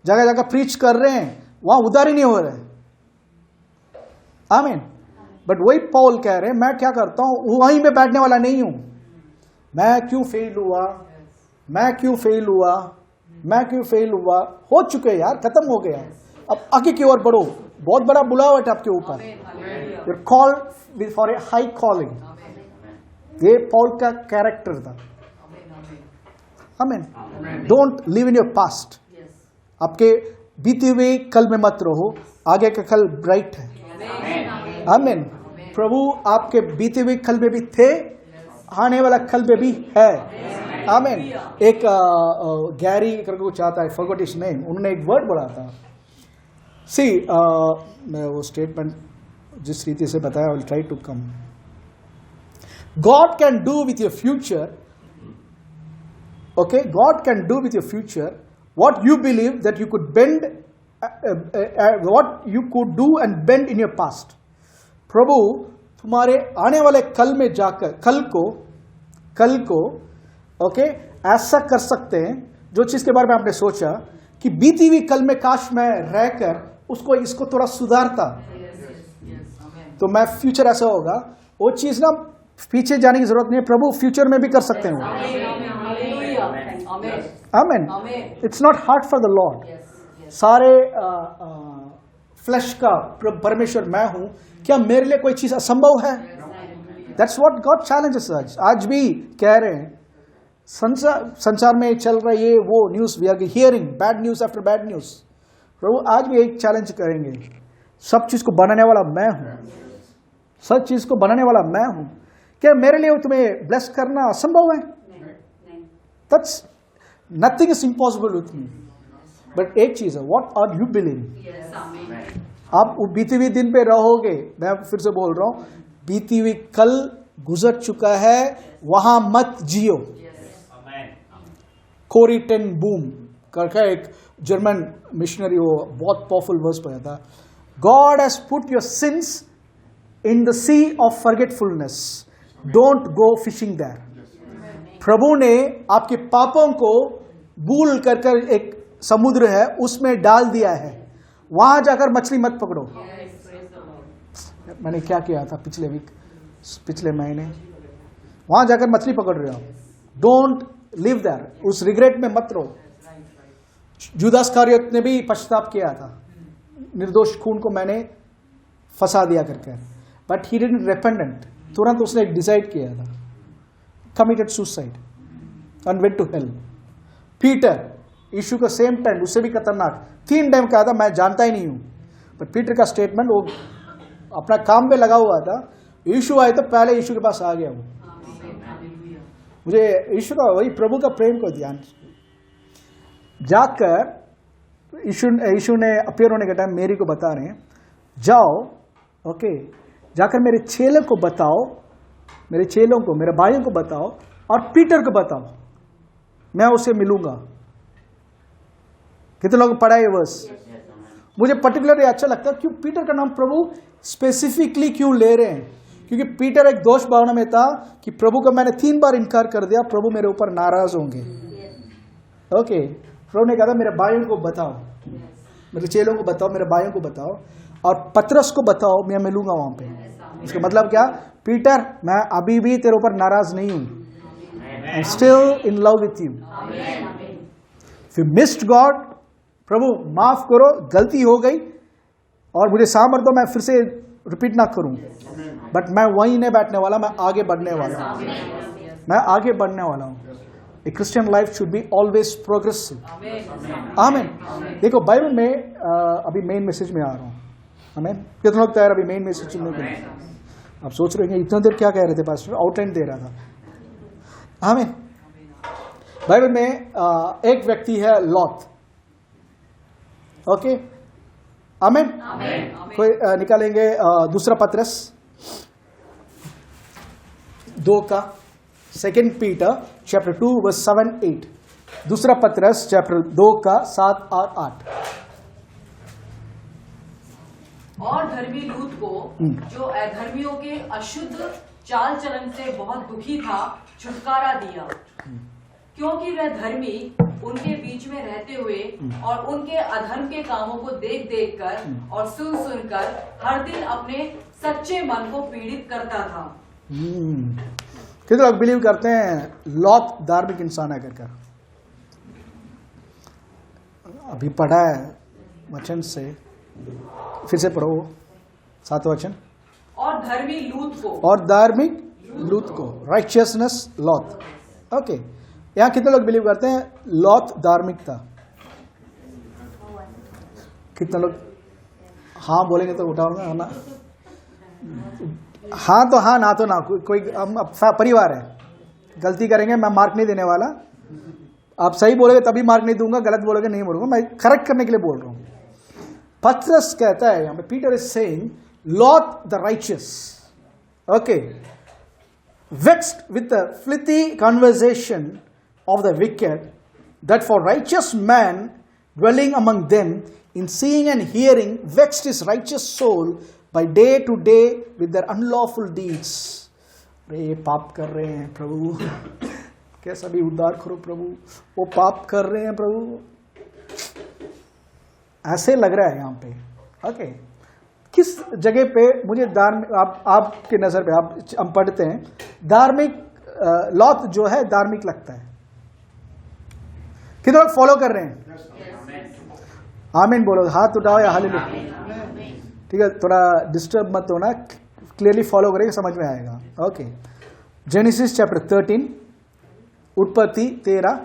जगह जगह प्रीच कर रहे हैं, वहां उधार ही नहीं हो रहे, आमीन। बट वही पॉल कह रहे हैं मैं क्या करता हूं, वहीं पे बैठने वाला नहीं हूं। मैं क्यों फेल हुआ, हो चुके यार, खत्म हो गया, अब आगे की ओर बढ़ो, बहुत बड़ा बुलावट आपके ऊपर, you're called for a high calling। ये पॉल का कैरेक्टर था, आमीन। Don't live in your past, आपके बीते हुए कल में मत रहो, आगे का कल ब्राइट है, आमीन। प्रभु आपके बीते हुए कल में भी थे, आने वाला कल में भी है, आमीन। एक गैरी करके कुछ आता है, फॉरगॉट हिज नेम, उन्होंने एक वर्ड बोला था, सी मैं वो स्टेटमेंट जिस रीति से बताया, I will try to come. God can do with your future, okay, God can do with your future what you believe that you could bend, what you could do and bend in your past। प्रभु तुम्हारे आने वाले कल में जाकर कल को okay ऐसा कर सकते हैं, जो चीज के बारे में आपने सोचा कि बीती हुई कल में काश मैं रहकर इसको थोड़ा सुधारता, तो मैं फ्यूचर ऐसा होगा, वो चीज ना पीछे जाने की जरूरत नहीं है, प्रभु फ्यूचर में भी कर सकते हैं। Amen. It's not hard for the lord. सारे फ्लैश का परमेश्वर मैं हूं, क्या मेरे लिए कोई चीज असंभव है? दैट्स व्हाट गॉड चैलेंजेस अस। आज भी कह रहे हैं, संसार में चल रहा है ये वो news, we are hearing bad news after bad news. प्रभु आज भी एक चैलेंज करेंगे, सब चीज को बनाने वाला मैं हूं, सब चीज को बनाने वाला मैं हूं, क्या मेरे लिए तुम्हें ब्लेस करना असंभव है? That's nothing is impossible with me. But एक चीज है, व्हाट आर यू बिलीविंग? आप बीती हुई दिन पे रहोगे। मैं फिर से बोल रहा हूं, बीती हुई कल गुजर चुका है, वहां मत जियो। कोरी टेन बूम करके एक जर्मन मिशनरी, वो बहुत पावरफुल वर्स पढ़ा था, God has put your sins in the sea of forgetfulness, don't go fishing there. प्रभु ने आपके पापों को भूल कर एक समुद्र है उसमें डाल दिया है, वहां जाकर मछली मत पकड़ो। मैंने क्या किया था पिछले महीने, वहां जाकर मछली पकड़ रहे हो, डोंट लिव देयर, उस रिग्रेट में मत रहो। जुदास इस्करियोत ने भी पश्चाताप किया था, निर्दोष खून को मैंने फंसा दिया करके, बट ही डिडंट रिपेंटेंट, तुरंत उसने एक डिसाइड किया था, committed suicide and went to hell. Peter, यीशु का सेम टाइम, उससे भी खतरनाक, 3 टाइम कहा था मैं जानता ही नहीं हूं, बट पीटर का स्टेटमेंट, वो अपना काम पे लगा हुआ था, यीशु आए तो पहले यीशु के पास आ गया वो। मुझे यीशु का, वही प्रभु का प्रेम को ध्यान जाकर यीशु ने अपीयर होने के टाइम मेरी को बता रहे हैं, जाओ ओके, जाकर मेरे चेलों को बताओ, मेरे चेलों को, मेरे भाइयों को बताओ और पीटर को बताओ, मैं उसे मिलूंगा। कितने लोग पढ़ा ये वर्स? मुझे पर्टिकुलरली अच्छा लगता है, क्यों पीटर का नाम प्रभु स्पेसिफिकली क्यों ले रहे हैं? क्योंकि पीटर एक दोष भावना में था कि प्रभु को मैंने 3 बार इनकार कर दिया, प्रभु मेरे ऊपर नाराज होंगे। ओके, प्रभु ने कहा था मेरे भाइयों को बताओ, मेरे चेलों को बताओ, मेरे भाइयों को बताओ और पतरस को बताओ, मैं मिलूंगा वहां पे। इसका मतलब क्या? पीटर, मैं अभी भी तेरे ऊपर नाराज नहीं हूं, I am still in love with you. If you missed God, प्रभु माफ करो, गलती हो गई और मुझे सामर्थ दो, मैं फिर से रिपीट ना करूं, बट मैं वहीं नहीं बैठने वाला, मैं आगे बढ़ने वाला हूं, मैं आगे बढ़ने वाला हूं। ए Christian life should be always progressive. आमीन। देखो बाइबल में अभी मेन मैसेज में आ रहा हूं। आमीन। कितने लोग तैयार अभी मेन मैसेज सुनने के लिए? आप सोच रहे हैं इतना देर क्या कह रहे थे पास्टर? आउटलाइन दे रहा था। आमीन। बाइबल में एक व्यक्ति है लॉत। ओके, आमीन। कोई निकालेंगे दूसरा पत्रस 2 का, 2 पीटर चैप्टर 2 वर्स 7-8। दूसरा पत्रस चैप्टर 2 का 7 और 8। और धर्मी लूत को, जो अधर्मियों के अशुद्ध चाल चलन से बहुत दुखी था, छुटकारा दिया, क्योंकि वह धर्मी उनके बीच में रहते हुए और उनके अधर्म के कामों को देख देख कर और सुन सुन कर हर दिन अपने सच्चे मन को पीड़ित करता था। कितने लोग बिलीव करते हैं लॉत धार्मिक इंसान है करके? अभी पढ़ा है वचन से, फिर से पढ़ो 7वां वचन। और धर्मी लूत को, और धार्मिक लूत को, राइचियसनेस लॉत। ओके, यहां कितने लोग बिलीव करते हैं लॉत धार्मिक था? कितने लोग हाँ बोलेंगे तो उठाऊंगा ना, हाँ तो हाँ, ना तो ना। कोई हम परिवार है, गलती करेंगे मैं मार्क नहीं देने वाला, आप सही बोलोगे तभी मार्क नहीं दूंगा, गलत बोलोगे नहीं बोलूंगा, मैं करेक्ट करने के लिए बोल रहा हूं। पत्रस कहता है यहां पे, Peter is saying lot the righteous, okay, vexed with the filthy conversation of the wicked, that for righteous man dwelling among them, in seeing and hearing, vexed his righteous soul by day to day with their unlawful deeds. अरे ये पाप कर रहे हैं प्रभु, कैसा भी उद्धार करो प्रभु, वो पाप कर रहे हैं प्रभु, ऐसे लग रहा है यहाँ पे। ओके, किस जगह पे मुझे धार्मिक, आपके नजर पे, हम पढ़ते हैं धार्मिक, लॉत जो है धार्मिक लगता है? कितने लोग फॉलो कर रहे हैं? आमीन बोलो, हाथ उठाओ या हालेलुया। ठीक है, थोड़ा डिस्टर्ब मत होना, क्लियरली फॉलो करेंगे, समझ में आएगा। ओके, जेनेसिस चैप्टर 13, उत्पत्ति 13,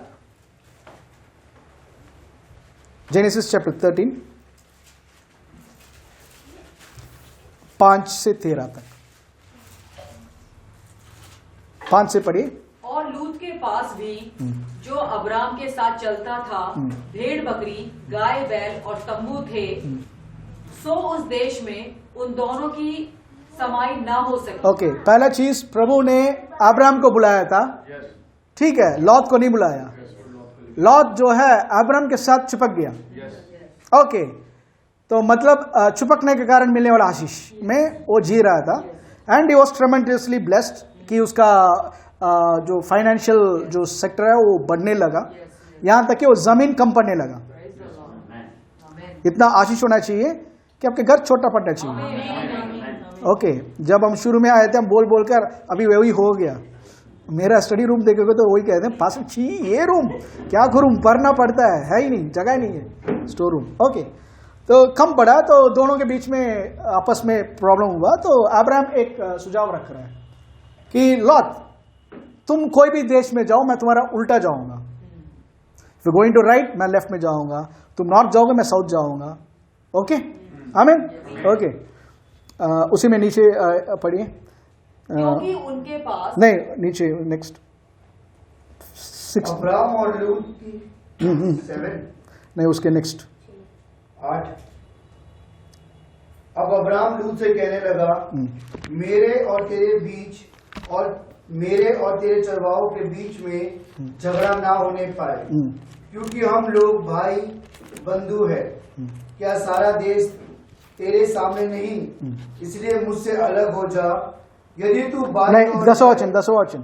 जेनेसिस चैप्टर 13 5 से 13 तक, 5 से पढ़िए। और लूत के पास भी जो अब्राम के साथ चलता था भेड़ बकरी, गाय बैल और तंबू थे, सो उस देश में उन दोनों की समाई ना हो सकी। ओके, पहला चीज प्रभु ने अब्राम को बुलाया था, ठीक है, लौत को नहीं बुलाया। लौत जो है अब्राम के साथ चिपक गया। ओके, तो मतलब चिपकने के कारण मिलने वाला आशीष में वो जी रहा था, and he was tremendously blessed कि उसका जो फाइनेंशियल जो सेक्टर है वो बढ़ने लगा, यहां तक कि वो जमीन कम पड़ने लगा। इतना आशीष होना चाहिए कि आपके घर छोटा पड़ना चाहिए। ओके, जब हम शुरू में आए थे हम बोल बोल कर अभी वही हो गया। मेरा स्टडी रूम देखोगे तो वही कहते हैं पास छी ये रूम क्या करूं, पढ़ना पड़ता है ही नहीं, जगह नहीं है, स्टोर रूम। ओके, तो कम पड़ा तो दोनों के बीच में आपस में प्रॉब्लम हुआ। तो अब्राहम एक सुझाव रख रहा है कि लॉत तुम कोई भी देश में जाओ, मैं तुम्हारा उल्टा जाऊंगा। यू गोइंग टू राइट, मैं लेफ्ट में जाऊंगा, तुम नॉर्थ जाओगे, मैं साउथ जाऊंगा। ओके, आमीन। ओके, उसी में नीचे पढ़िए, क्योंकि उनके पास नहीं नीचे नेक्स्ट 6 अब्राम और लूत की 7 नहीं उसके नेक्स्ट 8। अब अब्राम लूत से कहने लगा, मेरे और तेरे बीच और मेरे और तेरे चरवाहों के बीच में झगड़ा ना होने पाए, क्योंकि हम लोग भाई बंधु है। क्या सारा देश तेरे सामने नहीं? इसलिए मुझसे अलग हो जा। यदि तू बात नहीं 10 वचन।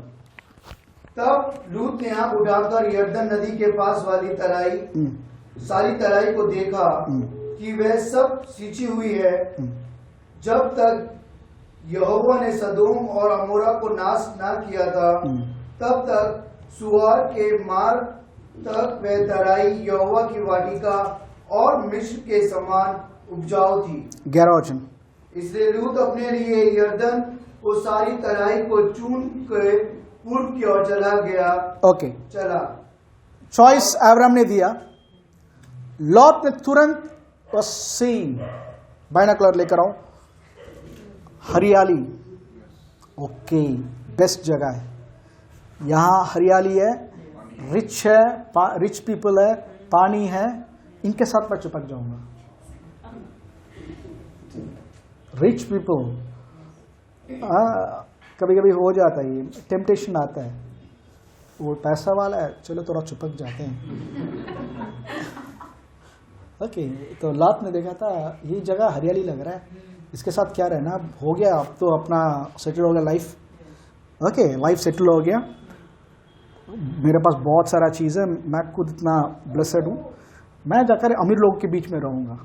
तब लूत ने आंख उठाकर यरदन नदी के पास वाली तराई, सारी तराई को देखा कि वह सब सींची हुई है। जब तक यहोवा ने सदोम और अमोरा को नाश ना किया था, तब तक सुआर के मार्ग तक वह तराई यहोवा की वाटिका और मिस्र के समान उपजाऊ थी। 11 वचन। इसलिए लूत अपने लिए यरदन को सारी तराई को चून कर पूर्व की ओर चला गया। ओके, चला चॉइस अब्राहम ने दिया, लॉत ने तुरंत सीन बाइनोकुलर लेकर आओ, हरियाली। ओके, बेस्ट जगह है, यहाँ हरियाली है, रिच है, रिच पीपल है, पानी है, इनके साथ मैं चिपक जाऊंगा। रिच पीपल, कभी कभी हो जाता है, ये टेम्पटेशन आता है, वो पैसा वाला है, चलो थोड़ा चिपक जाते हैं। ओके, तो लॉत ने देखा था ये जगह हरियाली लग रहा है, इसके साथ क्या रहना, अब हो गया, अब तो अपना सेटल हो गया लाइफ। ओके, लाइफ सेटल हो गया, मेरे पास बहुत सारा चीज़ है, मैं खुद इतना ब्लेसड हूँ, मैं जाकर अमीर लोगों के बीच में रहूँगा,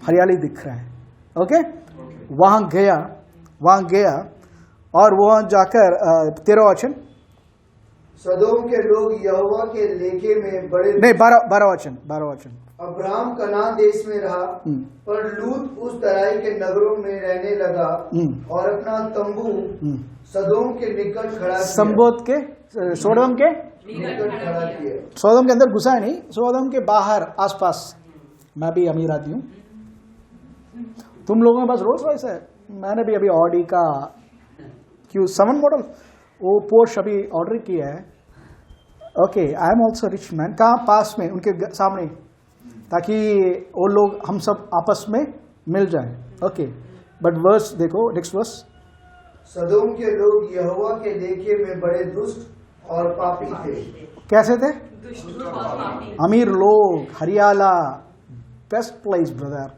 हरियाली दिख रहा है। ओके, वहाँ गया और वहाँ जाकर 13 वचन, सदोम के लोग यहोवा के लेखे में बड़े नहीं 12 वचन। अब्राहम कनान देश में रहा, पर लूत उस तराई के नगरों में रहने लगा और अपना तंबू सदोम के निकट खड़ा किया। संबोध के सोडम के निकट खड़ा किया। सोडम के अंदर घुसा नहीं, सोडम के बाहर आसपास। मैं भी अमीर आदमी हूँ, तुम लोगों में बस रोल्स रॉयस है, मैंने भी अभी ऑडी का Q7 मॉडल वो पोर्श अभी ऑर्डर किया है। Okay, I am also rich man. कहाँ? पास में, उनके सामने, ताकि वो लोग हम सब आपस में मिल जाएं। ओके, बट वर्स देखो, नेक्स्ट वर्स। सदोम के लोग यहोवा के लेखे में बड़े दुष्ट और पापी थे। कैसे थे? अमीर लोग, हरियाला, बेस्ट प्लेस ब्रदर,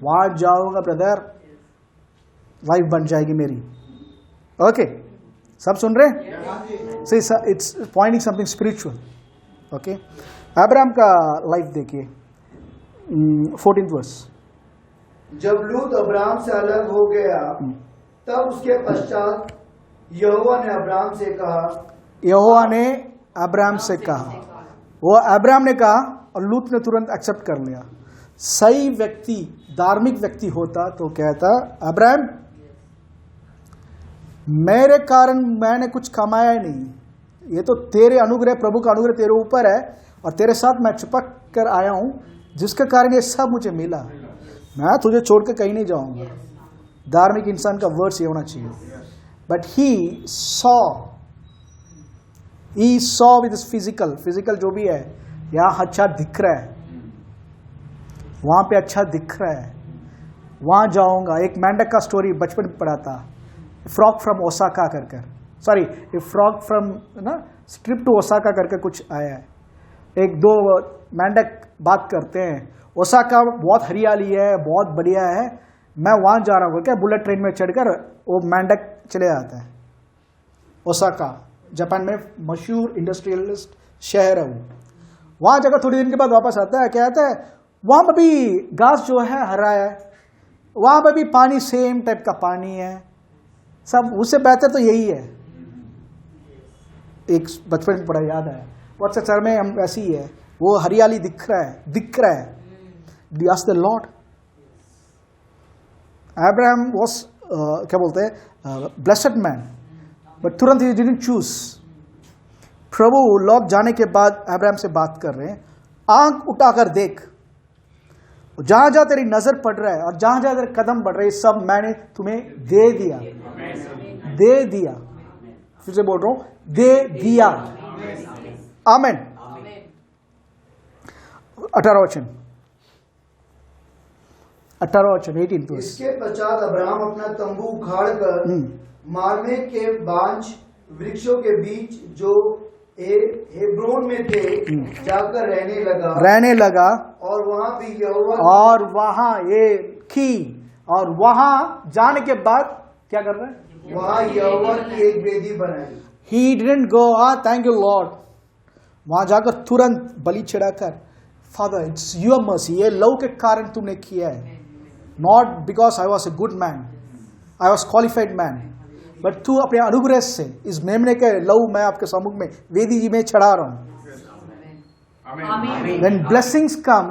वहां जाऊंगा ब्रदर, लाइफ बन जाएगी मेरी। ओके, सब सुन रहे? See it's pointing something spiritual. Okay, Abraham का लाइफ देखिए, 14th वर्स। जब लूत अब्राहम से अलग हो गया, तब उसके पश्चात यहोवा ने अब्राहम से कहा, वो अब्राहम ने कहा और लूत ने तुरंत एक्सेप्ट कर लिया। सही व्यक्ति, धार्मिक व्यक्ति होता तो कहता, अब्राहम मेरे कारण मैंने कुछ कमाया नहीं, ये तो तेरे अनुग्रह, प्रभु का अनुग्रह तेरे ऊपर है और तेरे साथ मैं चिपक कर आया हूं, जिसके कारण ये सब मुझे मिला। मैं तुझे छोड़ के कहीं नहीं जाऊंगा। धार्मिक इंसान का वर्ड्स ये होना चाहिए। But he saw with physical जो भी है, यहाँ अच्छा दिख रहा है, वहां पे अच्छा दिख रहा है, वहां जाऊंगा। एक मेंढक का स्टोरी बचपन में पढ़ा था, फ्रॉग फ्रॉम ओसाका करके, सॉरी फ्रॉग फ्रॉम ना स्ट्रिप टू ओसाका करके कुछ आया है। एक दो मेंढक बात करते हैं, ओसाका बहुत हरियाली है, बहुत बढ़िया है, मैं वहां जा रहा हूँ क्या, बुलेट ट्रेन में चढ़कर वो मेंढक चले जाता है। ओसाका जापान में मशहूर इंडस्ट्रियलिस्ट शहर है वो। वहां जाकर थोड़ी दिन के बाद वापस आता है, क्या आता है, वहां पर भी घास जो है हरा है, वहां पर भी पानी सेम टाइप का पानी है, सब उससे बेहतर तो यही है। एक बचपन में पढ़ा याद है, व्हाट्सएप में हम ऐसी ही है, वो हरियाली दिख रहा है। Ask the Lord. Abraham was क्या बोलते हैं, blessed man, but तुरंत he didn't choose. प्रभु लौट जाने के बाद अब्राहम से बात कर रहे हैं, आंख उठाकर देख, जहां जहां तेरी नजर पड़ रहा है और जहां जहां तेरे कदम बढ़ रहे हैं, सब मैंने तुम्हें दे दिया। फिर से बोल रहा हूं, दे दिया। आमेन। 18 वचन 18 तो इसके पश्चात अब्राहम अपना तंबू उखाड़कर मारने के बांझ वृक्षों के बीच जो हेब्रोन में थे जाकर रहने लगा और वहां भी और वहां जाने के बाद क्या कर रहे हैं, वहां यहोवा की एक वेदी बनाई। He didn't go, thank you Lord, वहां जाकर तुरंत बलि चढ़ाकर, फादर इट्स योर मर्सी, ये लव के कारण तुमने किया है, not because I was a good man, I was qualified man, but तू अपने अनुग्रह से इस मेमने के लव मैं आपके सम्मुख में वेदी जी में चढ़ा रहा हूं। When blessings come,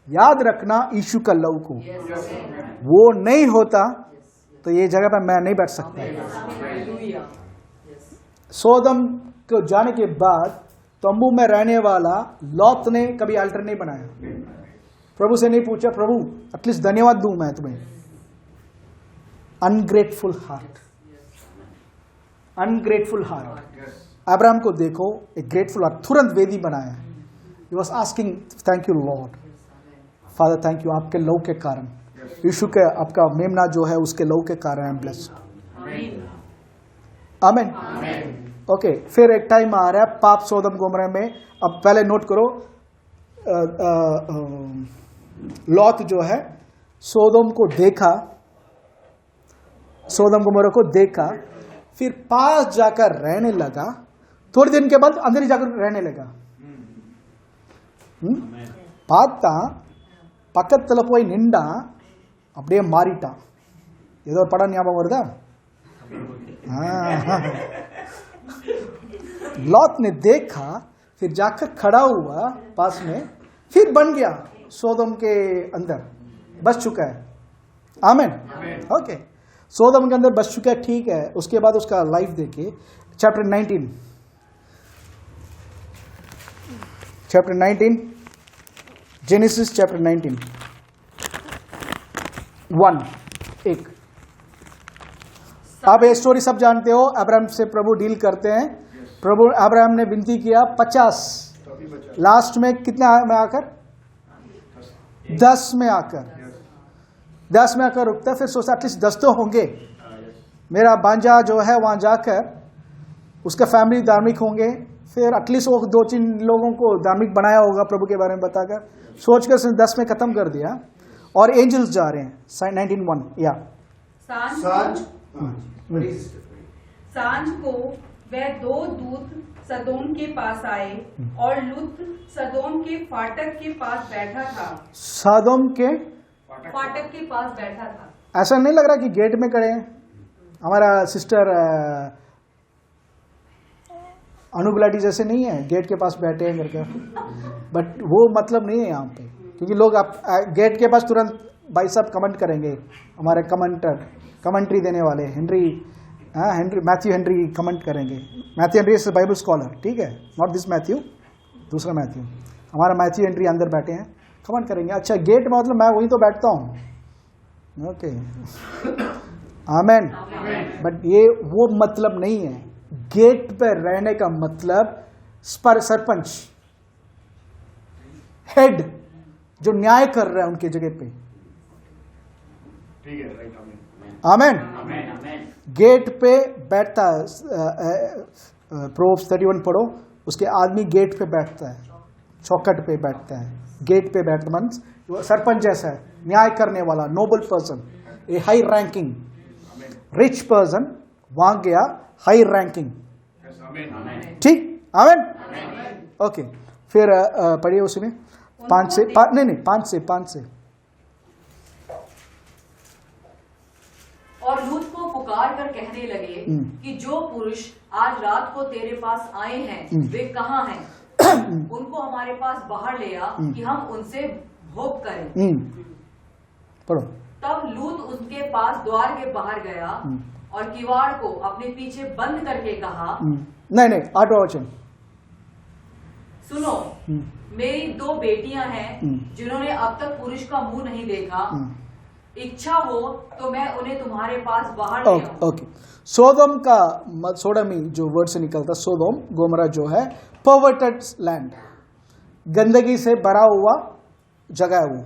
याद रखना यीशु का लव को, वो नहीं होता तो ये जगह पर मैं नहीं बैठ सकता। सोदम को जाने के बाद तंबू में रहने वाला लॉत ने कभी अल्टर नहीं बनाया, प्रभु से नहीं पूछा, प्रभु एटलीस्ट धन्यवाद दूं मैं तुम्हें। Ungrateful heart. अब्राहम को देखो, एक ग्रेटफुल हार्ट, तुरंत वेदी बनाया। He was asking, thank you Lord, father thank you, आपके लव के कारण, यीशु के आपका मेमना जो है उसके लव के कारण आई एम ब्लेस्ड। आमीन। ओके, फिर एक टाइम आ रहा है पाप सोदम गोमरा में। अब पहले नोट करो, लॉत जो है सोदम को देखा, सोदम गोमरा को देखा, फिर पास जाकर रहने लगा, थोड़ी दिन के बाद अंदर ही जाकर रहने लगा। पाता பக்கத்துல போய் நின்றா அப்படியே மாறிட்டான்। ஏதோ ஒரு படம் ஞாபகம் வருதா? लॉत ने देखा, फिर जाकर खड़ा हुआ पास में, फिर बन गया सोदम के अंदर, बस चुका है। आमीन। ओके, सोदम के अंदर बस चुका है, ठीक है। उसके बाद उसका लाइफ देखिए, चैप्टर 19 जेनेसिस चैप्टर 19 1। आप ये स्टोरी सब जानते हो, अब्राहम से प्रभु डील करते हैं। प्रभु अब्राहम ने विनती किया 50, लास्ट में कितना में आकर 10 में आकर रुकता है। फिर सोचता एटलीस्ट 10 तो होंगे, मेरा बांजा जो है वहां जाकर उसका फैमिली धार्मिक होंगे, फिर एटलीस्ट वो 2-3 लोगों को धार्मिक बनाया होगा प्रभु के बारे में बताकर, सोचकर उसने 10 में खत्म कर दिया। और एंजल्स जा रहे हैं 19:1 या सांझ को वह 2 दूत सदोम के पास आए और लूत सदोम के फाटक के पास बैठा था। सदोम के फाटक के पास बैठा था। ऐसा नहीं लग रहा कि गेट में खड़े हैं। हमारा सिस्टर अनुगुलाटी जैसे नहीं है, गेट के पास बैठे हैं करके, बट वो मतलब नहीं है यहाँ पे, क्योंकि लोग आप गेट के पास तुरंत भाई साहब कमेंट करेंगे, हमारे कमेंट्री देने वाले हेनरी मैथ्यू हेनरी कमेंट करेंगे। Matthew Henry is Bible scholar, ठीक है, नॉट दिस मैथ्यू, दूसरा मैथ्यू, हमारा मैथ्यू हेनरी अंदर बैठे हैं, कमेंट करेंगे, अच्छा गेट में मतलब मैं वहीं तो बैठता हूँ, ओके, आमेन। बट ये वो मतलब नहीं है। गेट पर रहने का मतलब सरपंच, हेड जो न्याय कर रहा है उनके जगह पे, ठीक है, राइट, आमेन। गेट पे बैठता है, प्रोव्स 31 पढ़ो, उसके आदमी गेट पे बैठता है, चौखट पे बैठता है, गेट पे बैठता मीन्स सरपंच जैसा है, न्याय करने वाला, नोबल पर्सन, ए हाई रैंकिंग रिच पर्सन, वहां गया हाई रैंकिंग, ठीक, आमेन, ओके। फिर पढ़िए उसमें 5 से 5 से और लूत को पुकार कर कहने लगे कि जो पुरुष आज रात को तेरे पास आए हैं वे कहाँ हैं? उनको हमारे पास बाहर ले आ कि हम उनसे भोग करें। पढ़ो। तब लूत उनके पास द्वार के बाहर गया और किवाड़ को अपने पीछे बंद करके कहा, नहीं 8वां वचन, सुनो, मेरी 2 बेटियां हैं जिन्होंने अब तक पुरुष का मुंह नहीं देखा, इच्छा हो तो मैं उन्हें तुम्हारे पास बाहर ले आऊं। ओके। सोदोम का सोडमी जो वर्ड से निकलता, सोदोम गोमरा जो है पर्वर्टेड लैंड, गंदगी से भरा हुआ जगह है वो,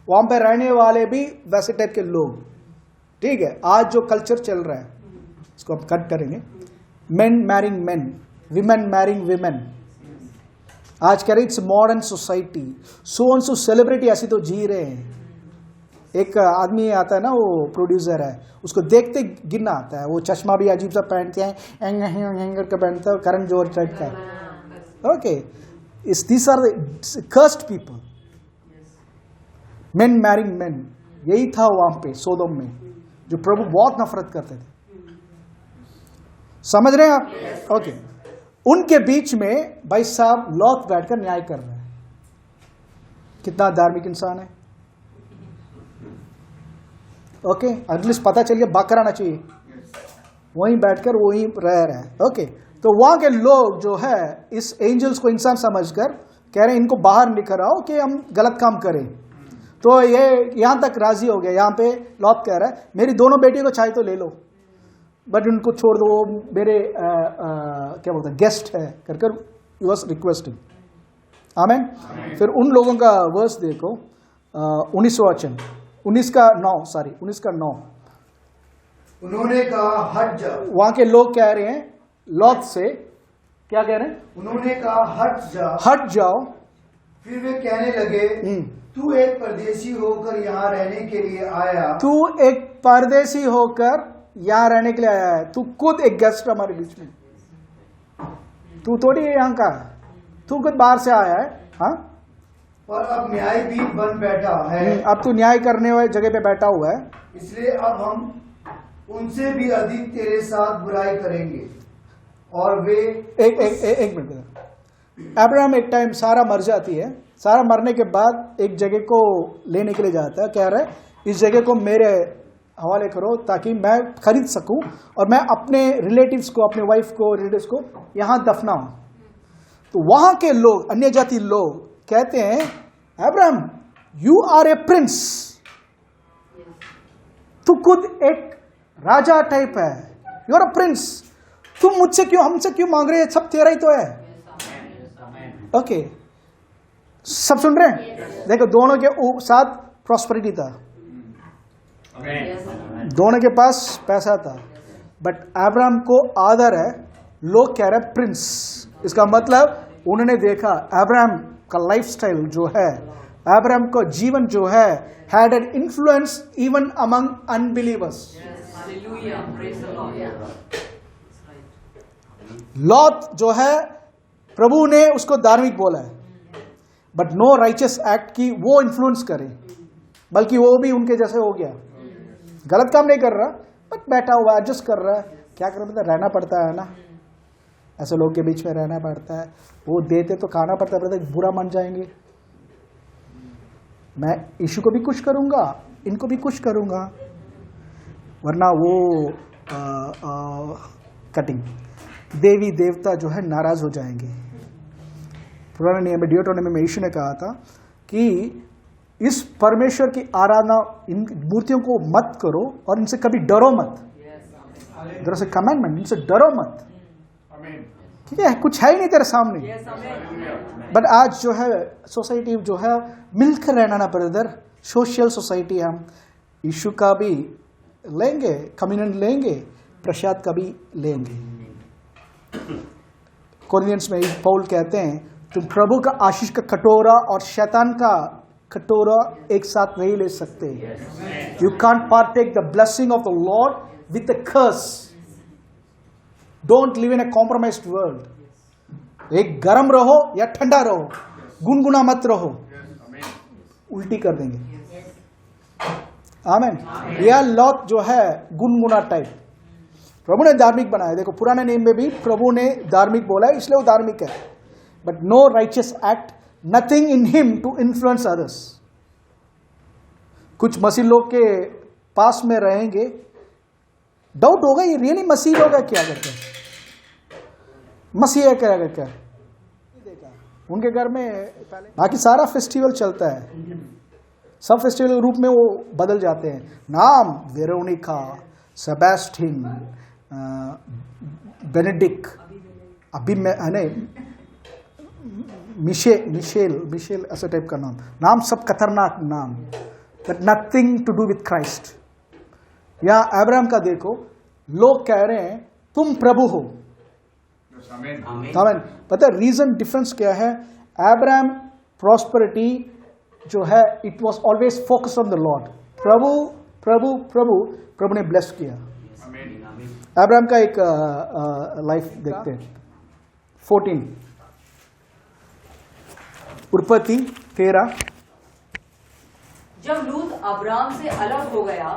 वहां पे रहने वाले भी वैसे टाइप के लोग, ठीक है। आज जो कल्चर चल रहा है इसको आप कट करेंगे, main marrying main, women marrying women, आज कह रहे it's modern society, so on so celebrity ऐसी तो जी रहे हैं। एक आदमी आता है ना, वो प्रोड्यूसर है, उसको देखते गिरना आता है, वो चश्मा भी अजीब सा पहनते हैं, एंगर का पहनता है, करण जोहर टाइप का, okay. These are cursed people, men marrying men, यही था वहां पे सोदोम में, जो प्रभु बहुत नफरत करते थे, समझ रहे हैं आप? ओके। उनके बीच में भाई साहब लॉत बैठकर न्याय कर रहे हैं, कितना धार्मिक इंसान है, ओके। एटलीस्ट पता चलिए बाकर आना चाहिए, वहीं बैठकर वहीं रह रहे हैं, ओके। तो वहां के लोग जो है इस एंजल्स को इंसान समझकर कह रहे हैं इनको बाहर निकल आओ कि हम गलत काम करें, तो ये यहां तक राजी हो गया। यहां पे लॉत कह रहा है मेरी दोनों बेटियों को चाहे तो ले लो, बट उनको छोड़ दो, वो मेरे क्या बोलते हैं गेस्ट है कर ही वॉज रिक्वेस्टिंग, आमेन। फिर उन लोगों का वर्स देखो, 19वां वचन, 19 का 9, उन्होंने कहा हट जाओ, वहां के लोग कह रहे हैं लॉत से, क्या कह रहे हैं? उन्होंने कहा हट जाओ। फिर वे कहने लगे तू एक परदेसी होकर यहाँ रहने के लिए आया, तू एक परदेसी होकर यहाँ रहने के लिए आया है, तू खुद एक गेस्ट हमारे बीच में, तू थोड़ी है यहाँ का, तू खुद बाहर से आया है, हाँ। और अब न्याय भी बन बैठा है, अब तू न्याय करने वाली जगह पे बैठा हुआ है, इसलिए अब हम उनसे भी अधिक तेरे साथ बुराई करेंगे। और वे एक मिनट, अब्राहम एक टाइम सारा मर जाती है, सारा मरने के बाद एक जगह को लेने के लिए जाता है, कह रहा है इस जगह को मेरे हवाले करो ताकि मैं खरीद सकूं और मैं अपने रिलेटिव्स को, अपने वाइफ को, रिलेटिव्स को यहां दफनाऊं। तो वहां के लोग, अन्य जाति लोग कहते हैं Abraham you are a prince, तू खुद एक राजा टाइप है, यू आर अ प्रिंस, तुम मुझसे क्यों, हमसे क्यों मांग रहे हैं, सब तेरा ही तो है, ओके। सब सुन रहे हैं? देखो दोनों के साथ प्रॉस्पेरिटी था, दोनों के पास पैसा था, बट अब्राहम को आदर है, लोग कह रहे हैं प्रिंस, इसका मतलब उन्होंने देखा अब्राहम का लाइफस्टाइल जो है, अब्राहम का जीवन जो है had an influence even among unbelievers. Lot जो है प्रभु ने उसको धार्मिक बोला है, बट नो राइचियस एक्ट की वो इन्फ्लुएंस करे, बल्कि वो भी उनके जैसे हो गया, गलत काम नहीं कर रहा बट बैठा हुआ एडजस्ट कर रहा है, क्या कर रहा है, रहना पड़ता है ना, ऐसे लोग के बीच में रहना पड़ता है, वो देते तो खाना पड़ता है, बुरा मान जाएंगे। मैं यीशु को भी खुश करूंगा, इनको भी खुश करूंगा, वरना वो कटिंग देवी देवता जो है नाराज हो जाएंगे। पुराने नियम में ड्यूटरोनॉमी में यीशु ने कहा था कि इस परमेश्वर की आराधना, इन मूर्तियों को मत करो और इनसे कभी डरो मत। देयर इज अ कमांडमेंट, इनसे डरो मत। ठीक है, कुछ है ही नहीं तेरे सामने। बट आज जो है सोसाइटी जो है मिलकर रहना ना ब्रदर, सोशल सोसाइटी। हम यीशु का भी लेंगे, कम्युनियन लेंगे, प्रसाद का भी लेंगे। कोरिन्थियंस में पौल कहते हैं तुम प्रभु का आशीष का कटोरा और शैतान का कटोरा एक साथ नहीं ले सकते। You can't partake the blessing of the lord with the curse. Don't live in a compromised world. एक गरम रहो या ठंडा रहो, गुनगुना मत रहो, उल्टी कर देंगे। आमीन। यह लॉट जो है गुनगुना टाइप, प्रभु ने धार्मिक बनाया। देखो पुराने नियम में भी प्रभु ने धार्मिक बोला है, इसलिए वो धार्मिक है। But no righteous act, nothing in him to influence others. कुछ मसीह लोग के पास में रहेंगे, डाउट होगा ये रियली मसीह लोग है क्या करते हैं, मसीह है क्या करते हैं। उनके घर में बाकी सारा फेस्टिवल चलता है, सब फेस्टिवल रूप में वो बदल जाते हैं। नाम वेरोनिका, सेबेस्टिन, बेनेडिक्ट, मिशेल ऐसा टाइप का नाम सब खतरनाक नाम, but nothing to do with Christ. या अब्राहम का देखो, लोग कह रहे हैं तुम प्रभु हो। आमीन। पता है रीजन डिफरेंस क्या है? अब्राहम प्रॉस्पेरिटी जो है it was always focus on the lord. प्रभु प्रभु प्रभु प्रभु ने ब्लेस किया। अब्राहम का एक लाइफ देखते हैं। 14 उत्पत्ति 13। जब लूत अब्राम से अलग हो गया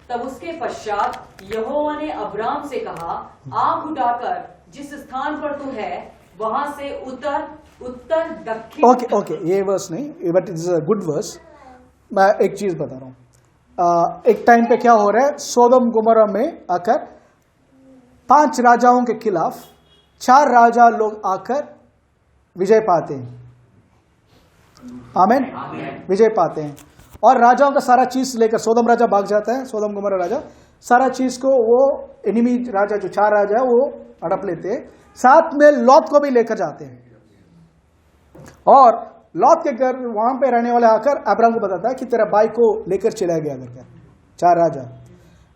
तब उसके पश्चात यहोवा ने अब्राम से कहा, आँख उठाकर जिस स्थान पर तू है वहां से उत्तर दक्षिण। ओके ये वर्स नहीं, but it is a good verse. मैं एक चीज बता रहा हूं। एक टाइम पे क्या हो रहा है, सोदम गुमोरा में आकर 5 राजाओं के खिलाफ 4 राजा लोग आकर विजय पाते हैं। आमीन। विजय पाते हैं और राजाओं का सारा चीज लेकर सोदम राजा भाग जाता है। सोदम गुमोरा राजा सारा चीज को वो एनिमी राजा जो 4 राजा है वो हड़प लेते हैं, साथ में लॉत को भी लेकर जाते हैं। और लॉत के घर वहां पे रहने वाले आकर अब्राहम को बताता है कि तेरा भाई को लेकर चला गया करके 4 राजा।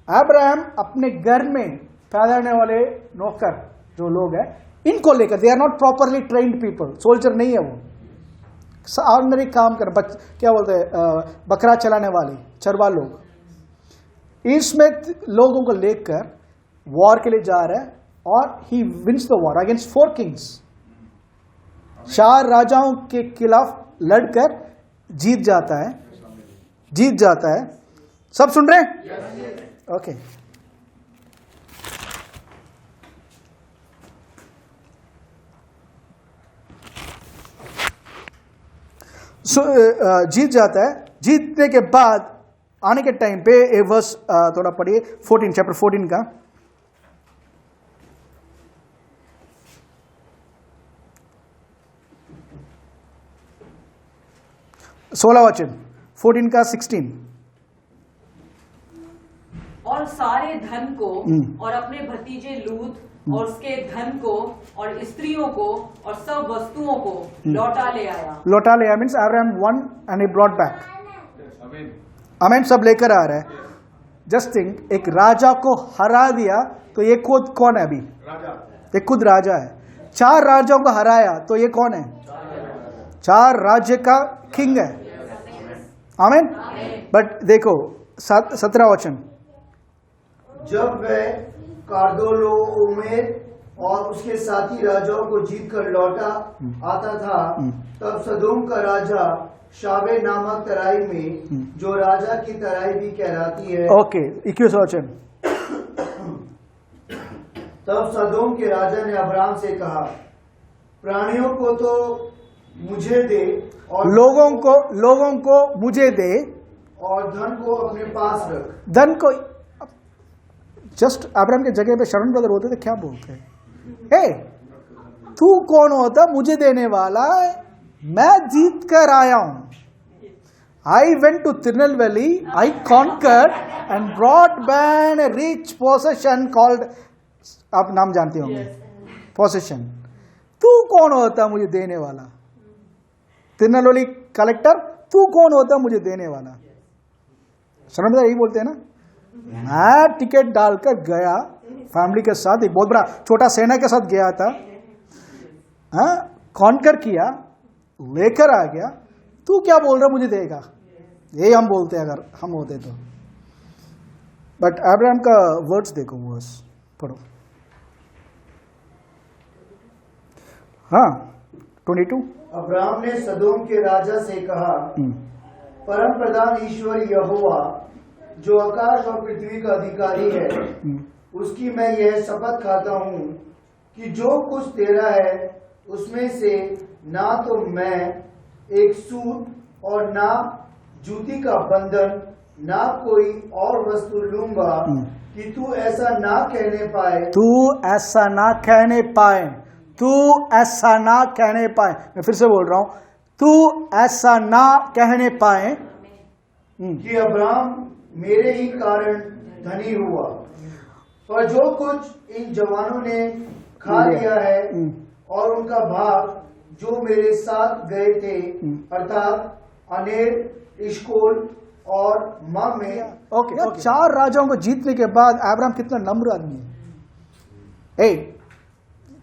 अब्राहम अपने घर में पैदा होने वाले नौकर जो लोग हैं इनको लेकर, they are not properly trained people, soldier नहीं है वो, ऑर्डिनरी काम कर क्या बोलते हैं बकरा चलाने वाले चरवा लोग, इसमें लोगों को लेकर वॉर के लिए जा रहा है और he wins the war against 4 kings. 4 राजाओं के खिलाफ लड़कर जीत जाता है। सब सुन रहे हैं? ओके। जीत जाता है। जीतने के बाद आने के टाइम पे ये वर्स थोड़ा पढ़िए, 14 चैप्टर 14 का 16 वचन, 14 का 16। और सारे धन को और अपने भतीजे लूत और उसके धन को और स्त्रियों को और सब वस्तुओं को लौटा ले आया। लौटा ले आया means Abraham one and he brought back. आमीन। सब लेकर आ रहा है। जस्ट थिंक, एक राजा को हरा दिया तो ये खुद कौन है? अभी ये खुद राजा है। 4 राजाओं को हराया तो ये कौन है? 4 राज्य का किंग है। आमीन। बट देखो 17 वचन, जब वह कार्दोलोमेर और उसके साथी राजाओं को जीत कर लौटा आता था, तब सदोम का राजा शावे नामक तराई में, जो राजा की तराई भी कहलाती है। ओके 21 वचन, तब सदोम के राजा ने अब्राम से कहा, प्राणियों को तो मुझे दे और लोगों को मुझे दे और धन को अपने पास रख। धन को जस्ट अब्राम के जगह पे शरण ब्रदर होते थे क्या बोलते हैं, हे तू कौन होता मुझे देने वाला, मैं जीत कर आया हूं। I went to Tirunelveli, I conquered and brought back a rich possession called, आप नाम जानते होंगे, possession। तू कौन होता मुझे देने वाला, तिरुनेलवेली कलेक्टर, तू कौन होता मुझे देने वाला। शरण यही बोलते हैं ना, मैं टिकट डालकर गया फैमिली के साथ, एक बहुत बड़ा छोटा सेना के साथ गया था, कॉन्कर किया, लेकर आ गया, तू क्या बोल रहा मुझे देगा, यही हम बोलते हैं अगर हम होते तो। बट अब्राहम का वर्ड्स देखो, वर्ड्स पढ़ो, हाँ 22। अब्राम ने सदोम के राजा से कहा, परम प्रधान ईश्वर यहोवा जो आकाश और पृथ्वी का अधिकारी है, उसकी मैं यह शपथ खाता हूँ कि जो कुछ तेरा है उसमें से ना तो मैं एक सूत और ना जूती का बंधन ना कोई और वस्तु लूंगा कि तू ऐसा ना कहने पाए, तू ऐसा ना कहने पाए, तू ऐसा ना कहने पाए। मैं फिर से बोल रहा हूं, तू ऐसा ना कहने पाए कि अब्राम मेरे ही कारण धनी हुआ, पर जो कुछ इन जवानों ने खा लिया है और उनका भाग जो मेरे साथ गए थे, अर्थात अनेर, इश्कोल और मामे। ओके, 4 राजाओं को जीतने के बाद अब्राहम कितना नम्र आदमी है। ए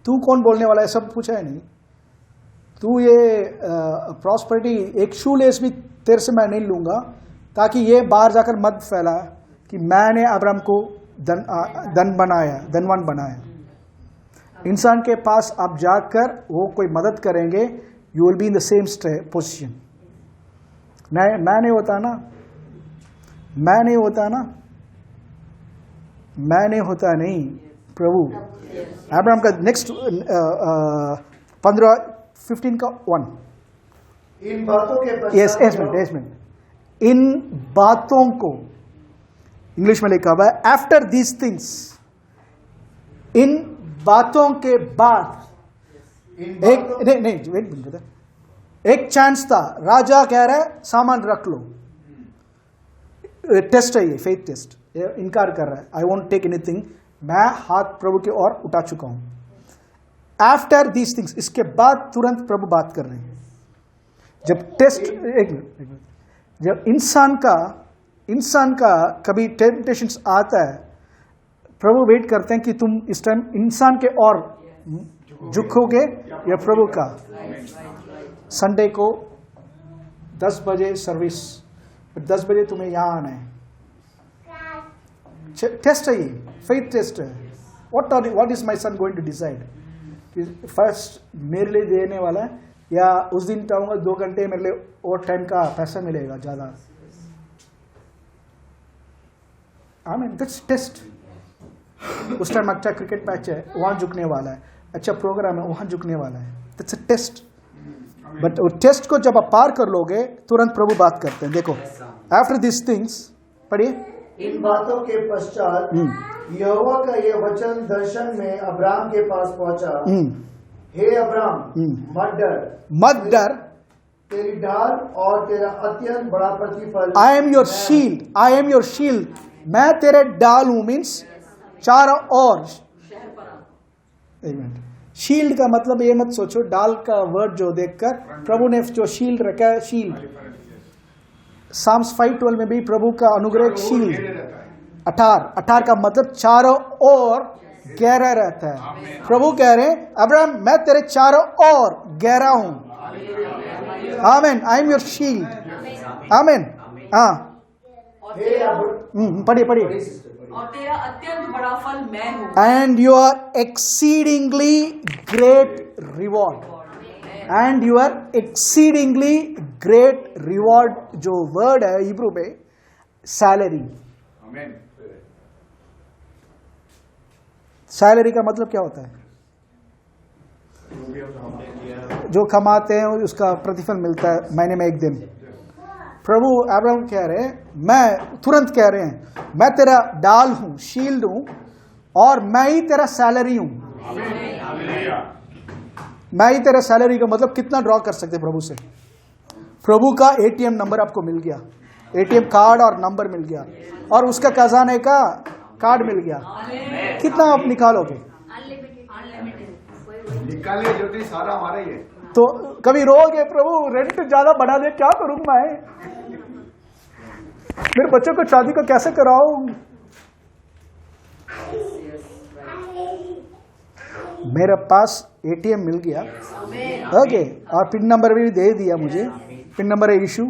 तू कौन बोलने वाला है, सब पूछा है नहीं, तू ये प्रॉस्पेरिटी एक शूलेस भी तेरे से मैं नहीं लूंगा, ताकि ये बाहर जाकर मत फैला कि मैंने अब्राहम को धनवान बनाया। इंसान के पास आप जाकर वो कोई मदद करेंगे, you will be in the same position. मैं नहीं होता ना, मैं नहीं होता ना, मैं नहीं होता नहीं, प्रभु। अब्राहम का नेक्स्ट 15 का 1। इन बातों के यस मिनट इन बातों को इंग्लिश में लिखा हुआ है, आफ्टर दीज थिंग्स, इन बातों के बाद एक चांस था, राजा कह रहा है सामान रख लो, टेस्ट है ये, फेथ टेस्ट, इनकार कर रहा है, आई वोंट टेक एनीथिंग, मैं हाथ प्रभु की ओर उठा चुका हूं। आफ्टर दीज थिंग्स, इसके बाद तुरंत प्रभु बात कर रहे हैं। जब टेस्ट, एक मिनट, जब इंसान का कभी टेम्पटेशंस आता है, प्रभु वेट करते हैं कि तुम इस टाइम इंसान के और झुकोगे या प्रभु का। संडे को 10 बजे सर्विस, 10 बजे तुम्हें यहां आना है। टेस्ट है ये, फेथ टेस्ट है। What is my son going to decide, first मेरे लिए देने वाला है या उस दिन चाहूंगा 2 घंटे मेरे लिए और टाइम का पैसा मिलेगा ज्यादा। I mean that's test. उस टाइम अच्छा क्रिकेट मैच है, वहां झुकने वाला है, अच्छा प्रोग्राम है, वहां झुकने वाला है, दैट्स अ टेस्ट। बट वो टेस्ट को जब आप पार कर लोगे, तुरंत प्रभु बात करते हैं। देखो, आफ्टर दिस थिंग्स, पढ़िए, इन बातों के पश्चात यहोवा का यह वचन दर्शन में अब्राम के पास पहुंचा, हे अब्राम मत डर, तेरी ढाल और तेरा अत्यंत बड़ा प्रतिफल। आई am your shield, I am your shield, मैं तेरे डाल हूं, मीन्स चारों ओर। एक मिनट, शील्ड का मतलब ये मत सोचो, डाल का वर्ड जो देखकर प्रभु ने जो शील्ड रखा है, शील्ड साम्स 5:12 में भी प्रभु का अनुग्रह शील्ड। 18 का मतलब चारों ओर गहरा रहता है। प्रभु कह रहे हैं अब्राहम मैं तेरे चारों ओर गहरा हूं। Amen, I am your shield. Amen. हाँ, पढ़िए और तेरा अत्यंत बड़ा फल मैं हूं। And your exceedingly great reward, and your exceedingly great reward जो वर्ड है हिब्रू में सैलरी। सैलरी का मतलब क्या होता है? जो कमाते हैं उसका प्रतिफल मिलता है महीने में एक दिन। प्रभु अब्राहम कह रहे हैं, मैं तुरंत कह रहे हैं, मैं तेरा डाल हूं, शील्ड हूं, और मैं ही तेरा सैलरी हूं। मैं ही तेरा सैलरी का मतलब कितना ड्रॉ कर सकते प्रभु से? प्रभु का एटीएम नंबर आपको मिल गया, एटीएम कार्ड और नंबर मिल गया, और उसका खजाने का कार्ड मिल गया। कितना आप निकालोगे? निकालिए ज्योति, सारा हमारा ही है। तो कभी रोगे, प्रभु रेंट ज्यादा बढ़ा दे, क्या करूं मैं? मेरे बच्चों को शादी को कैसे कराऊं? मेरे पास एटीएम मिल गया, ओके, और पिन नंबर भी दे दिया मुझे। पिन नंबर है यीशु।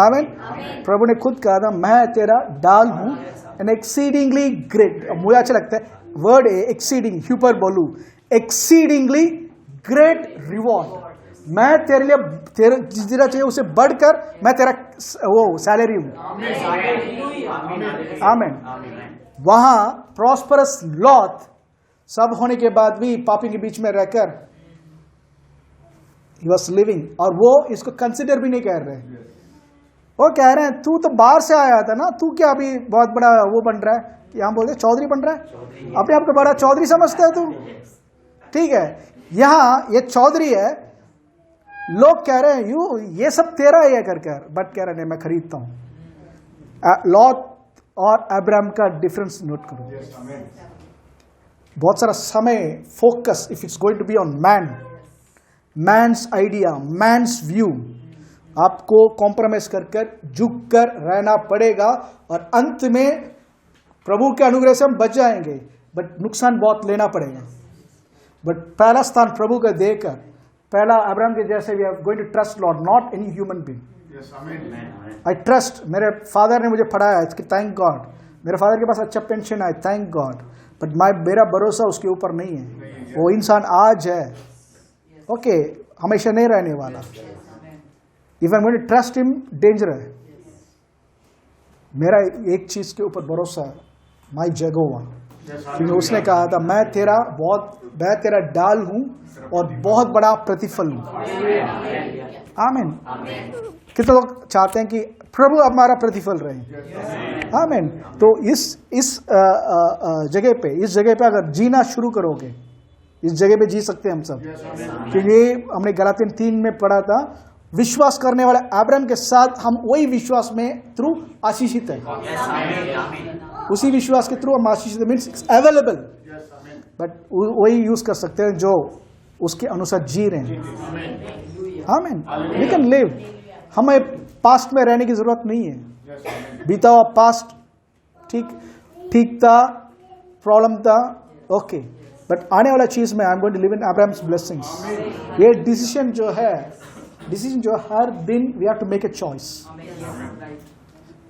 आमीन। प्रभु ने खुद कहा था, मैं तेरा डाल हूं, एंड एक्सीडिंगली ग्रेट। मुझे अच्छा लगता है वर्ड है एक्सीडिंग, ह्यूपर बोलू, एक्सीडिंगली ग्रेट रिवॉर्ड। मैं तेरे लिए, तेरे जितना चाहिए उसे बढ़कर मैं तेरा वो सैलरी हूं। आमीन। वहां प्रॉस्परस लॉट सब होने के बाद भी पापी के बीच में रहकर he was living, और वो इसको कंसिडर भी नहीं कर रहे। वो कह रहे हैं, तू तो बाहर से आया था ना, तू क्या अभी बहुत बड़ा वो बन रहा है? यहां बोलते चौधरी बन रहा है, अपने आप को बड़ा चौधरी समझता है तू। ठीक है, यहां ये चौधरी है, लोग कह रहे हैं यू ये सब तेरा ही है कर, बट कह रहे नहीं, मैं खरीदता हूं। लॉट और अब्राहम का डिफरेंस नोट करो। बहुत सारा समय focus if it's going to be on man's idea, man's view, आपको कॉम्प्रोमाइज कर झुक कर रहना पड़ेगा, और अंत में प्रभु के अनुग्रह से हम बच जाएंगे, बट नुकसान बहुत लेना पड़ेगा। बट पहला स्थान प्रभु का देकर, पहला अब्राहम के जैसे we are going to trust lord, not any human being. I trust, मेरे फादर ने मुझे पढ़ाया, थैंक गॉड। मेरे फादर के पास अच्छा पेंशन है, थैंक गॉड, बट मेरा भरोसा उसके ऊपर नहीं है। वो इंसान आज है, ओके, हमेशा नहीं रहने वाला। If I going to trust him, danger है। मेरा एक चीज के ऊपर भरोसा है, माई जगोवा, क्योंकि उसने कहा था, मैं तेरा डाल हूं और बहुत बड़ा प्रतिफल हूं। आमीन। कितने लोग चाहते हैं कि प्रभु अब हमारा प्रतिफल रहे? आमीन। तो इस जगह पे अगर जीना शुरू करोगे, इस जगह पे जी सकते हैं हम सब, क्योंकि हमने गलातियन 3 में पढ़ा था, विश्वास करने वाले अब्राहम के साथ हम वही विश्वास में थ्रू आशीषित है। उसी विश्वास के थ्रू हम आशीषित, मीन्स इट्स अवेलेबल, बट वही यूज कर सकते हैं जो उसके अनुसार जी रहे हैं। आमीन। वी कैन लिव, हमें पास्ट में रहने की जरूरत नहीं है। बीता हुआ पास्ट ठीक था, प्रॉब्लम था, ओके, बट आने वाला चीज में I am going to live in Abraham's blessings. ये डिसीजन जो है हर दिन we have to make a choice.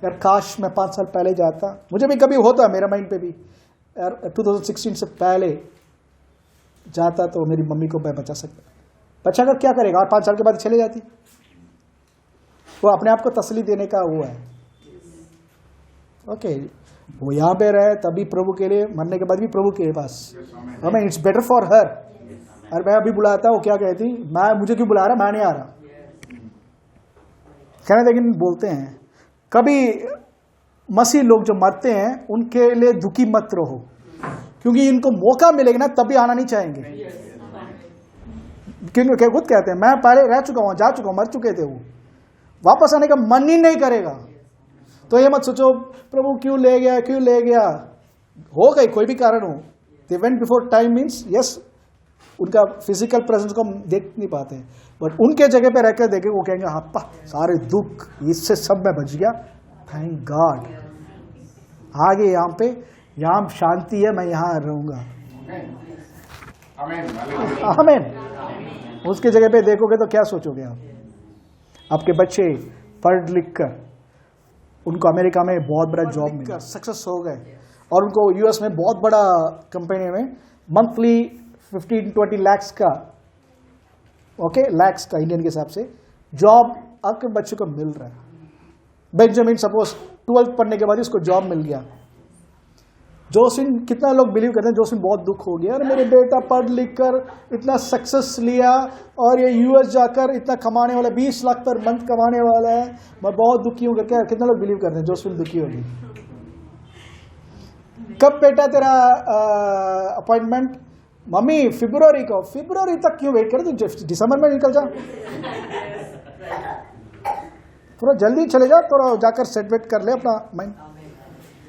यार काश मैं 5 साल पहले जाता, मुझे भी कभी होता मेरा माइंड पे भी, यार 2016 से पहले जाता तो मेरी मम्मी को मैं बचा सकता। बच्चा का क्या करेगा, और 5 साल के बाद चले जाती। वो अपने आप को तसल्ली देने का वो है, ओके, वो यहाँ पे रहे तभी प्रभु के लिए, मरने के बाद भी प्रभु के पास। हमें इट्स बेटर फॉर हर। और मैं अभी बुलाता, वो क्या कहती, मुझे क्यों बुला रहा, मैं नहीं आ रहा कहने। लेकिन बोलते हैं कभी मसीह लोग जो मरते हैं उनके लिए दुखी मत रहो, क्योंकि इनको मौका मिलेगा ना तभी आना नहीं चाहेंगे। क्योंकि खुद कहते हैं, मैं पहले रह चुका हूं, जा चुका हूं, मर चुके थे, वो वापस आने का मन ही नहीं करेगा। तो ये मत सोचो प्रभु क्यों ले गया, हो गई कोई भी कारण हो। They went before time means yes, उनका फिजिकल प्रेजेंस को हम देख नहीं पाते, बट उनके जगह पे रहकर देखें, वो कहेंगे हाँ पा सारे दुख इससे सब मैं बच गया, थैंक गॉड। आगे यहाँ शांति है, मैं यहाँ रहूंगा। आमीन। उसके जगह पे देखोगे तो क्या सोचोगे आप? आपके बच्चे पढ़ लिख कर उनको अमेरिका में बहुत बड़ा जॉब मिला, सक्सेस हो गए, और उनको यूएस में बहुत बड़ा कंपनी में मंथली 15-20 lakhs का, ओके, लैक्स का इंडियन के हिसाब से जॉब आपके बच्चों को मिल रहा है। बेंजामिन सपोज 12th पढ़ने के बाद उसको जॉब मिल गया, जोसिन, कितना लोग बिलीव करते हैं जोसिन बहुत दुख हो गया, अरे मेरे बेटा पढ़ लिख कर इतना सक्सेस लिया और ये यूएस जाकर इतना कमाने वाला, 20 लाख पर मंथ कमाने वाला है, मैं बहुत दुखी हूँ करके कितना लोग बिलीव करते हैं जोसिन दुखी होगी। कब बेटा तेरा अपॉइंटमेंट? मम्मी फरवरी को। फरवरी तक क्यों वेट कर, तू दिसंबर में निकल जा, थोड़ा जल्दी चले जा, थोड़ा जाकर सेट वेट कर ले अपना माइंड।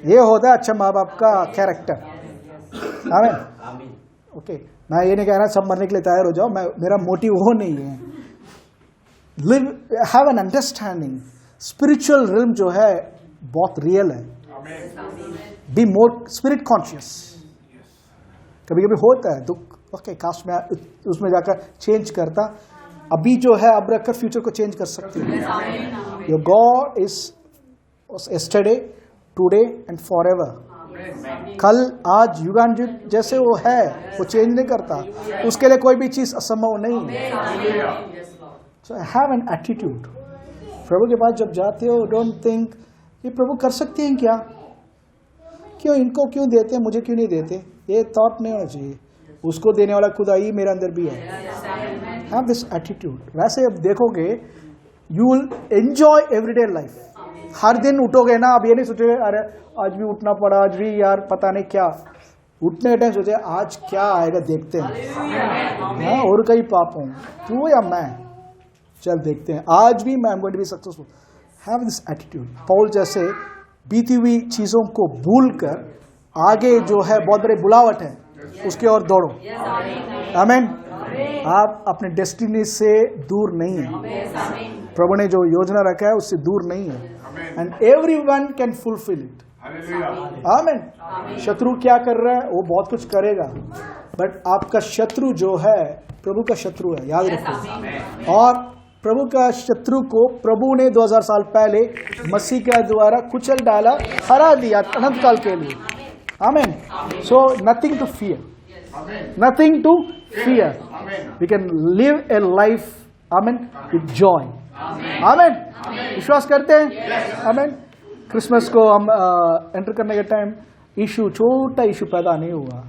ये होता है अच्छा माँ बाप का कैरेक्टर। आमीन। ओके, मैं ये नहीं कह रहा सब मरने के लिए तैयार हो जाओ, मेरा मोटिव वो नहीं है। Live, have an understanding. Spiritual realm जो है बहुत रियल है। Be more spirit conscious. कभी कभी होता है दुख, ओके काश मैं उसमें जाकर चेंज करता, अभी जो है अब रखकर फ्यूचर को चेंज कर सकती हूँ। Your God is yesterday, today and forever. कल, आज, युगानुयुग जैसे वो है वो चेंज नहीं करता, उसके लिए कोई भी चीज असंभव नहीं है। So have an attitude. प्रभु के पास जब जाते हो, डोंट थिंक ये प्रभु कर सकते हैं क्या, क्यों इनको क्यों देते हैं, मुझे क्यों नहीं देते, ये थॉट नहीं होना चाहिए। उसको देने वाला खुदा ही मेरे अंदर भी है। Have this attitude. वैसे अब देखोगे you will enjoy everyday life. हर दिन उठोगे ना, अब ये नहीं सोचोगे अरे आज भी उठना पड़ा, आज भी यार पता नहीं क्या, उठने के टाइम सोचे आज क्या आएगा देखते हैं। हाँ, और कई पाप हूँ, तू या मैं, चल देखते हैं, आज भी मैं going to be successful. Have this attitude. Paul जैसे बीती हुई चीजों को भूलकर आगे जो है बहुत बड़े बुलावट है उसके ओर दौड़ो। आमीन। आप अपने डेस्टिनी से दूर नहीं है, प्रभु ने जो योजना रखा है उससे दूर नहीं है, and everyone can fulfil it. आमीन। शत्रु क्या कर रहा है, वो बहुत कुछ करेगा, बट आपका शत्रु जो है प्रभु का शत्रु है, याद रखो। और प्रभु का शत्रु को प्रभु ने 2000 साल पहले मसीह के द्वारा कुचल डाला, हरा दिया अनंत काल के लिए। Amen. So nothing to fear, nothing to fear, we can live a life amen with joy. Amen. विश्वास करते हैं? आमीन। क्रिसमस को हम एंटर करने के टाइम यीशु, छोटा यीशु पैदा नहीं हुआ,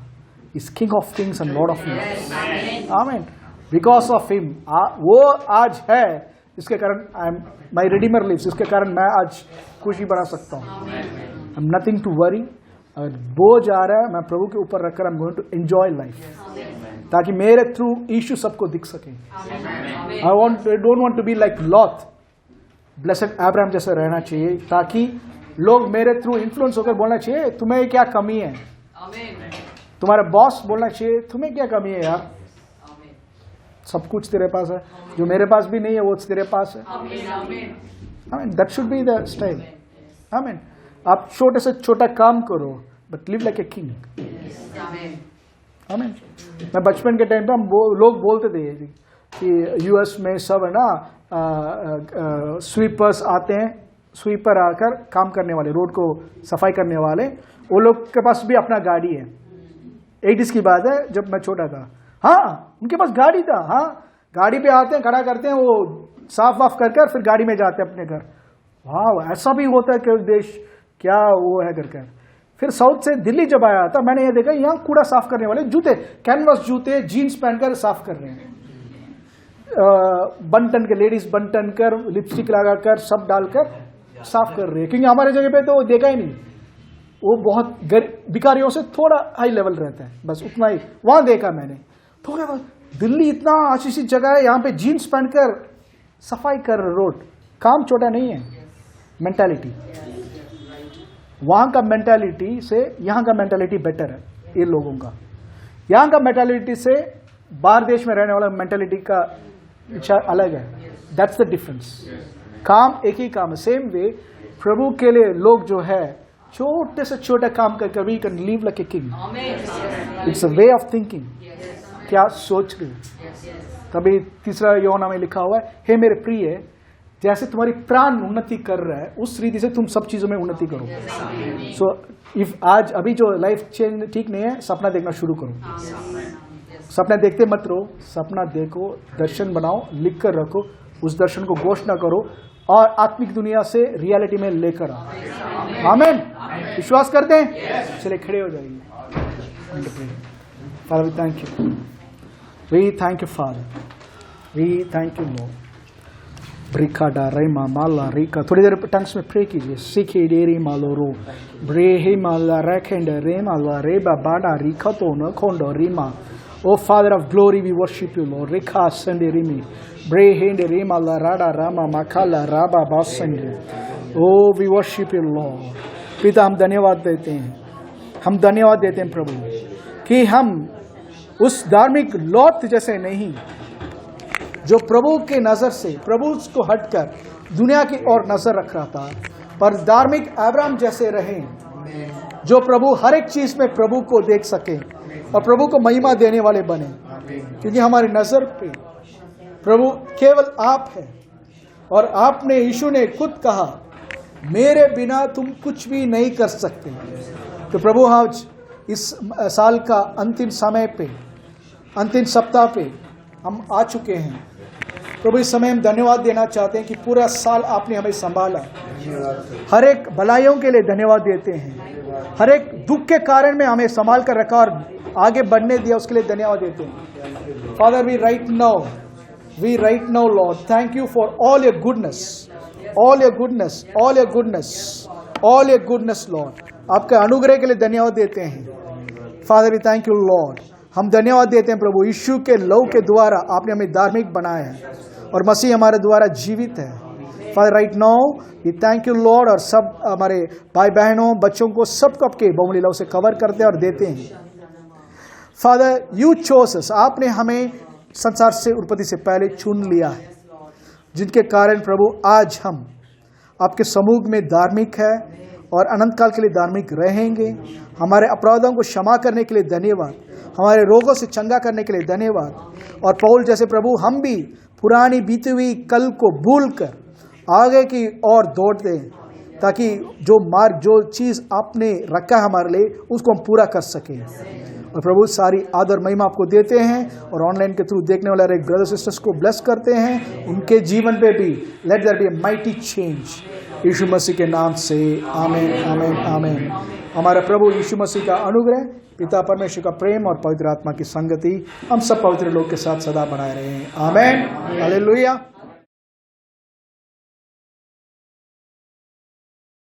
is king of kings and lord of lords. Amen. Because of him, वो आज है, इसके कारण I am my redeemer lives, इसके कारण मैं आज खुशी बना सकता हूँ। I am nothing to worry. अगर बोझ आ रहा है मैं प्रभु के ऊपर रखकर I am going to enjoy life, ताकि मेरे थ्रू यीशु सबको दिख सके। I don't want to be like Lot, blessed Abraham जैसे रहना चाहिए, ताकि लोग मेरे थ्रू इन्फ्लुएंस होकर बोलना चाहिए तुम्हें क्या कमी है। तुम्हारा बॉस बोलना चाहिए तुम्हें क्या कमी है यार, सब कुछ तेरे पास है, जो मेरे पास भी नहीं है वो तेरे पास है। आमीन। That should be the style. आमीन। आप छोटे से छोटा काम करो but live like a king. आमीन। मैं बचपन के टाइम पे हम लोग बोलते थे कि यूएस में सब है ना स्वीपर्स आते हैं, स्वीपर आकर काम करने वाले, रोड को सफाई करने वाले, वो लोग के पास भी अपना गाड़ी है। 80s की बात है जब मैं छोटा था। हाँ, उनके पास गाड़ी था। हाँ, गाड़ी पे आते हैं, खड़ा करते हैं, वो साफ वाफ कर फिर गाड़ी में जाते हैं अपने घर। वाह, ऐसा भी होता है कि देश क्या वो है कर। फिर साउथ से दिल्ली जब आया था मैंने ये देखा यहाँ कूड़ा साफ करने वाले जूते, कैनवास जूते, जीन्स पहनकर साफ कर रहे हैं, बंटन के लेडीज बंटन कर, लिपस्टिक लगाकर सब डालकर साफ कर रही है, क्योंकि हमारे जगह पे तो देखा ही नहीं, वो बहुत भिखारियों से थोड़ा हाई लेवल रहता है, बस उतना ही वहां देखा मैंने। तो क्या दिल्ली इतना आशीषित जगह है, यहाँ पे जीन्स पहनकर सफाई कर रोड, काम छोटा नहीं है। मेंटालिटी, वहां का मेंटालिटी से यहाँ का मेंटालिटी बेटर है ये लोगों का। यहाँ का मेंटालिटी से बाहर देश में रहने वाला मेंटालिटी का इच्छा अलग है। That's the difference. काम एक ही काम है। सेम वे प्रभु के लिए लोग जो है छोटे से छोटा काम कर कभी can live like a king. It's a way of thinking. क्या सोच रहे हो। कभी तीसरा यूहन्ना में लिखा हुआ है, हे मेरे प्रिय, जैसे तुम्हारी प्राण उन्नति कर रहा है उस रीति से तुम सब चीजों में उन्नति करो। सो इफ आज अभी जो लाइफ चेंज ठीक नहीं है, सपना देखना शुरू करो। सपना देखते मत रहो, सपना देखो, दर्शन बनाओ, लिख कर रखो, उस दर्शन को घोषणा करो और आत्मिक दुनिया से रियलिटी में लेकर आओ। आमीन। विश्वास करते हैं? चलिए खड़े हो जाइए। Father we thank you, we thank you father, we thank you lord. ब्रिका डा रेमा माला रिका, थोड़ी देर टंग्स में प्रे कीजिए। सीखे डेरी मालोरो ब्रेहे माला रेखेंड रे माला रेबा बाडा रिका तो न खोंडो Reema. Oh Father of glory, we worship you, Lord. Rika sende rimi, brehende rima la rada rama makala raba basende. Oh, we worship you, Lord. पिता हम धन्यवाद देते हैं, हम धन्यवाद देते हैं प्रभु कि हम उस धार्मिक लौट जैसे नहीं जो प्रभु के नजर से, प्रभु को हटकर दुनिया की ओर नजर रख रहा था, पर धार्मिक अब्राहम जैसे रहे जो प्रभु हर एक चीज में प्रभु को देख सके और प्रभु को महिमा देने वाले बने, क्योंकि हमारी नजर पे प्रभु केवल आप है। और आपने, यीशु ने खुद कहा, मेरे बिना तुम कुछ भी नहीं कर सकते। तो प्रभु आज इस साल का अंतिम समय पे, अंतिम सप्ताह पे हम आ चुके हैं। प्रभु इस समय हम धन्यवाद देना चाहते हैं कि पूरा साल आपने हमें संभाला। हर एक भलाइयों के लिए धन्यवाद देते हैं, हर एक दुख के कारण में हमें संभाल कर रखा और आगे बढ़ने दिया, उसके लिए धन्यवाद देते हैं। Father we right now lord, thank you for all your goodness, all your goodness, all your goodness, all your goodness lord. आपके अनुग्रह के लिए धन्यवाद देते हैं। Father we thank you lord, हम धन्यवाद देते हैं प्रभु, यीशु के लहू के द्वारा आपने हमें धार्मिक बनाया है और मसीह हमारे द्वारा जीवित है। Father right now we thank you lord, और सब हमारे भाई बहनों, बच्चों को सबको आपके बहुमूल्य लहू से कवर करते हैं और देते हैं। फादर यू चोज अस, आपने हमें संसार से उत्पत्ति से पहले चुन लिया है, जिनके कारण प्रभु आज हम आपके समूह में धार्मिक है और अनंत काल के लिए धार्मिक रहेंगे। हमारे अपराधों को क्षमा करने के लिए धन्यवाद, हमारे रोगों से चंगा करने के लिए धन्यवाद। और पौल जैसे प्रभु हम भी पुरानी बीती हुई कल को भूलकर आगे की ओर दौड़ दें, ताकि जो मार्ग, जो चीज़ आपने रखा है हमारे लिए, उसको हम पूरा कर सकें। और प्रभु सारी आदर महिमा आपको देते हैं और ऑनलाइन के थ्रू देखने वाले एक ब्रदर सिस्टर्स को ब्लेस करते हैं, उनके जीवन पे भी let there be a mighty change, Yeshu Masih के नाम से आमीन, आमीन, आमीन। हमारा प्रभु यीशु मसीह का अनुग्रह, पिता परमेश्वर का प्रेम और पवित्र आत्मा की संगति हम सब पवित्र लोग के साथ सदा बनाए रहे। आमीन, हालेलुया।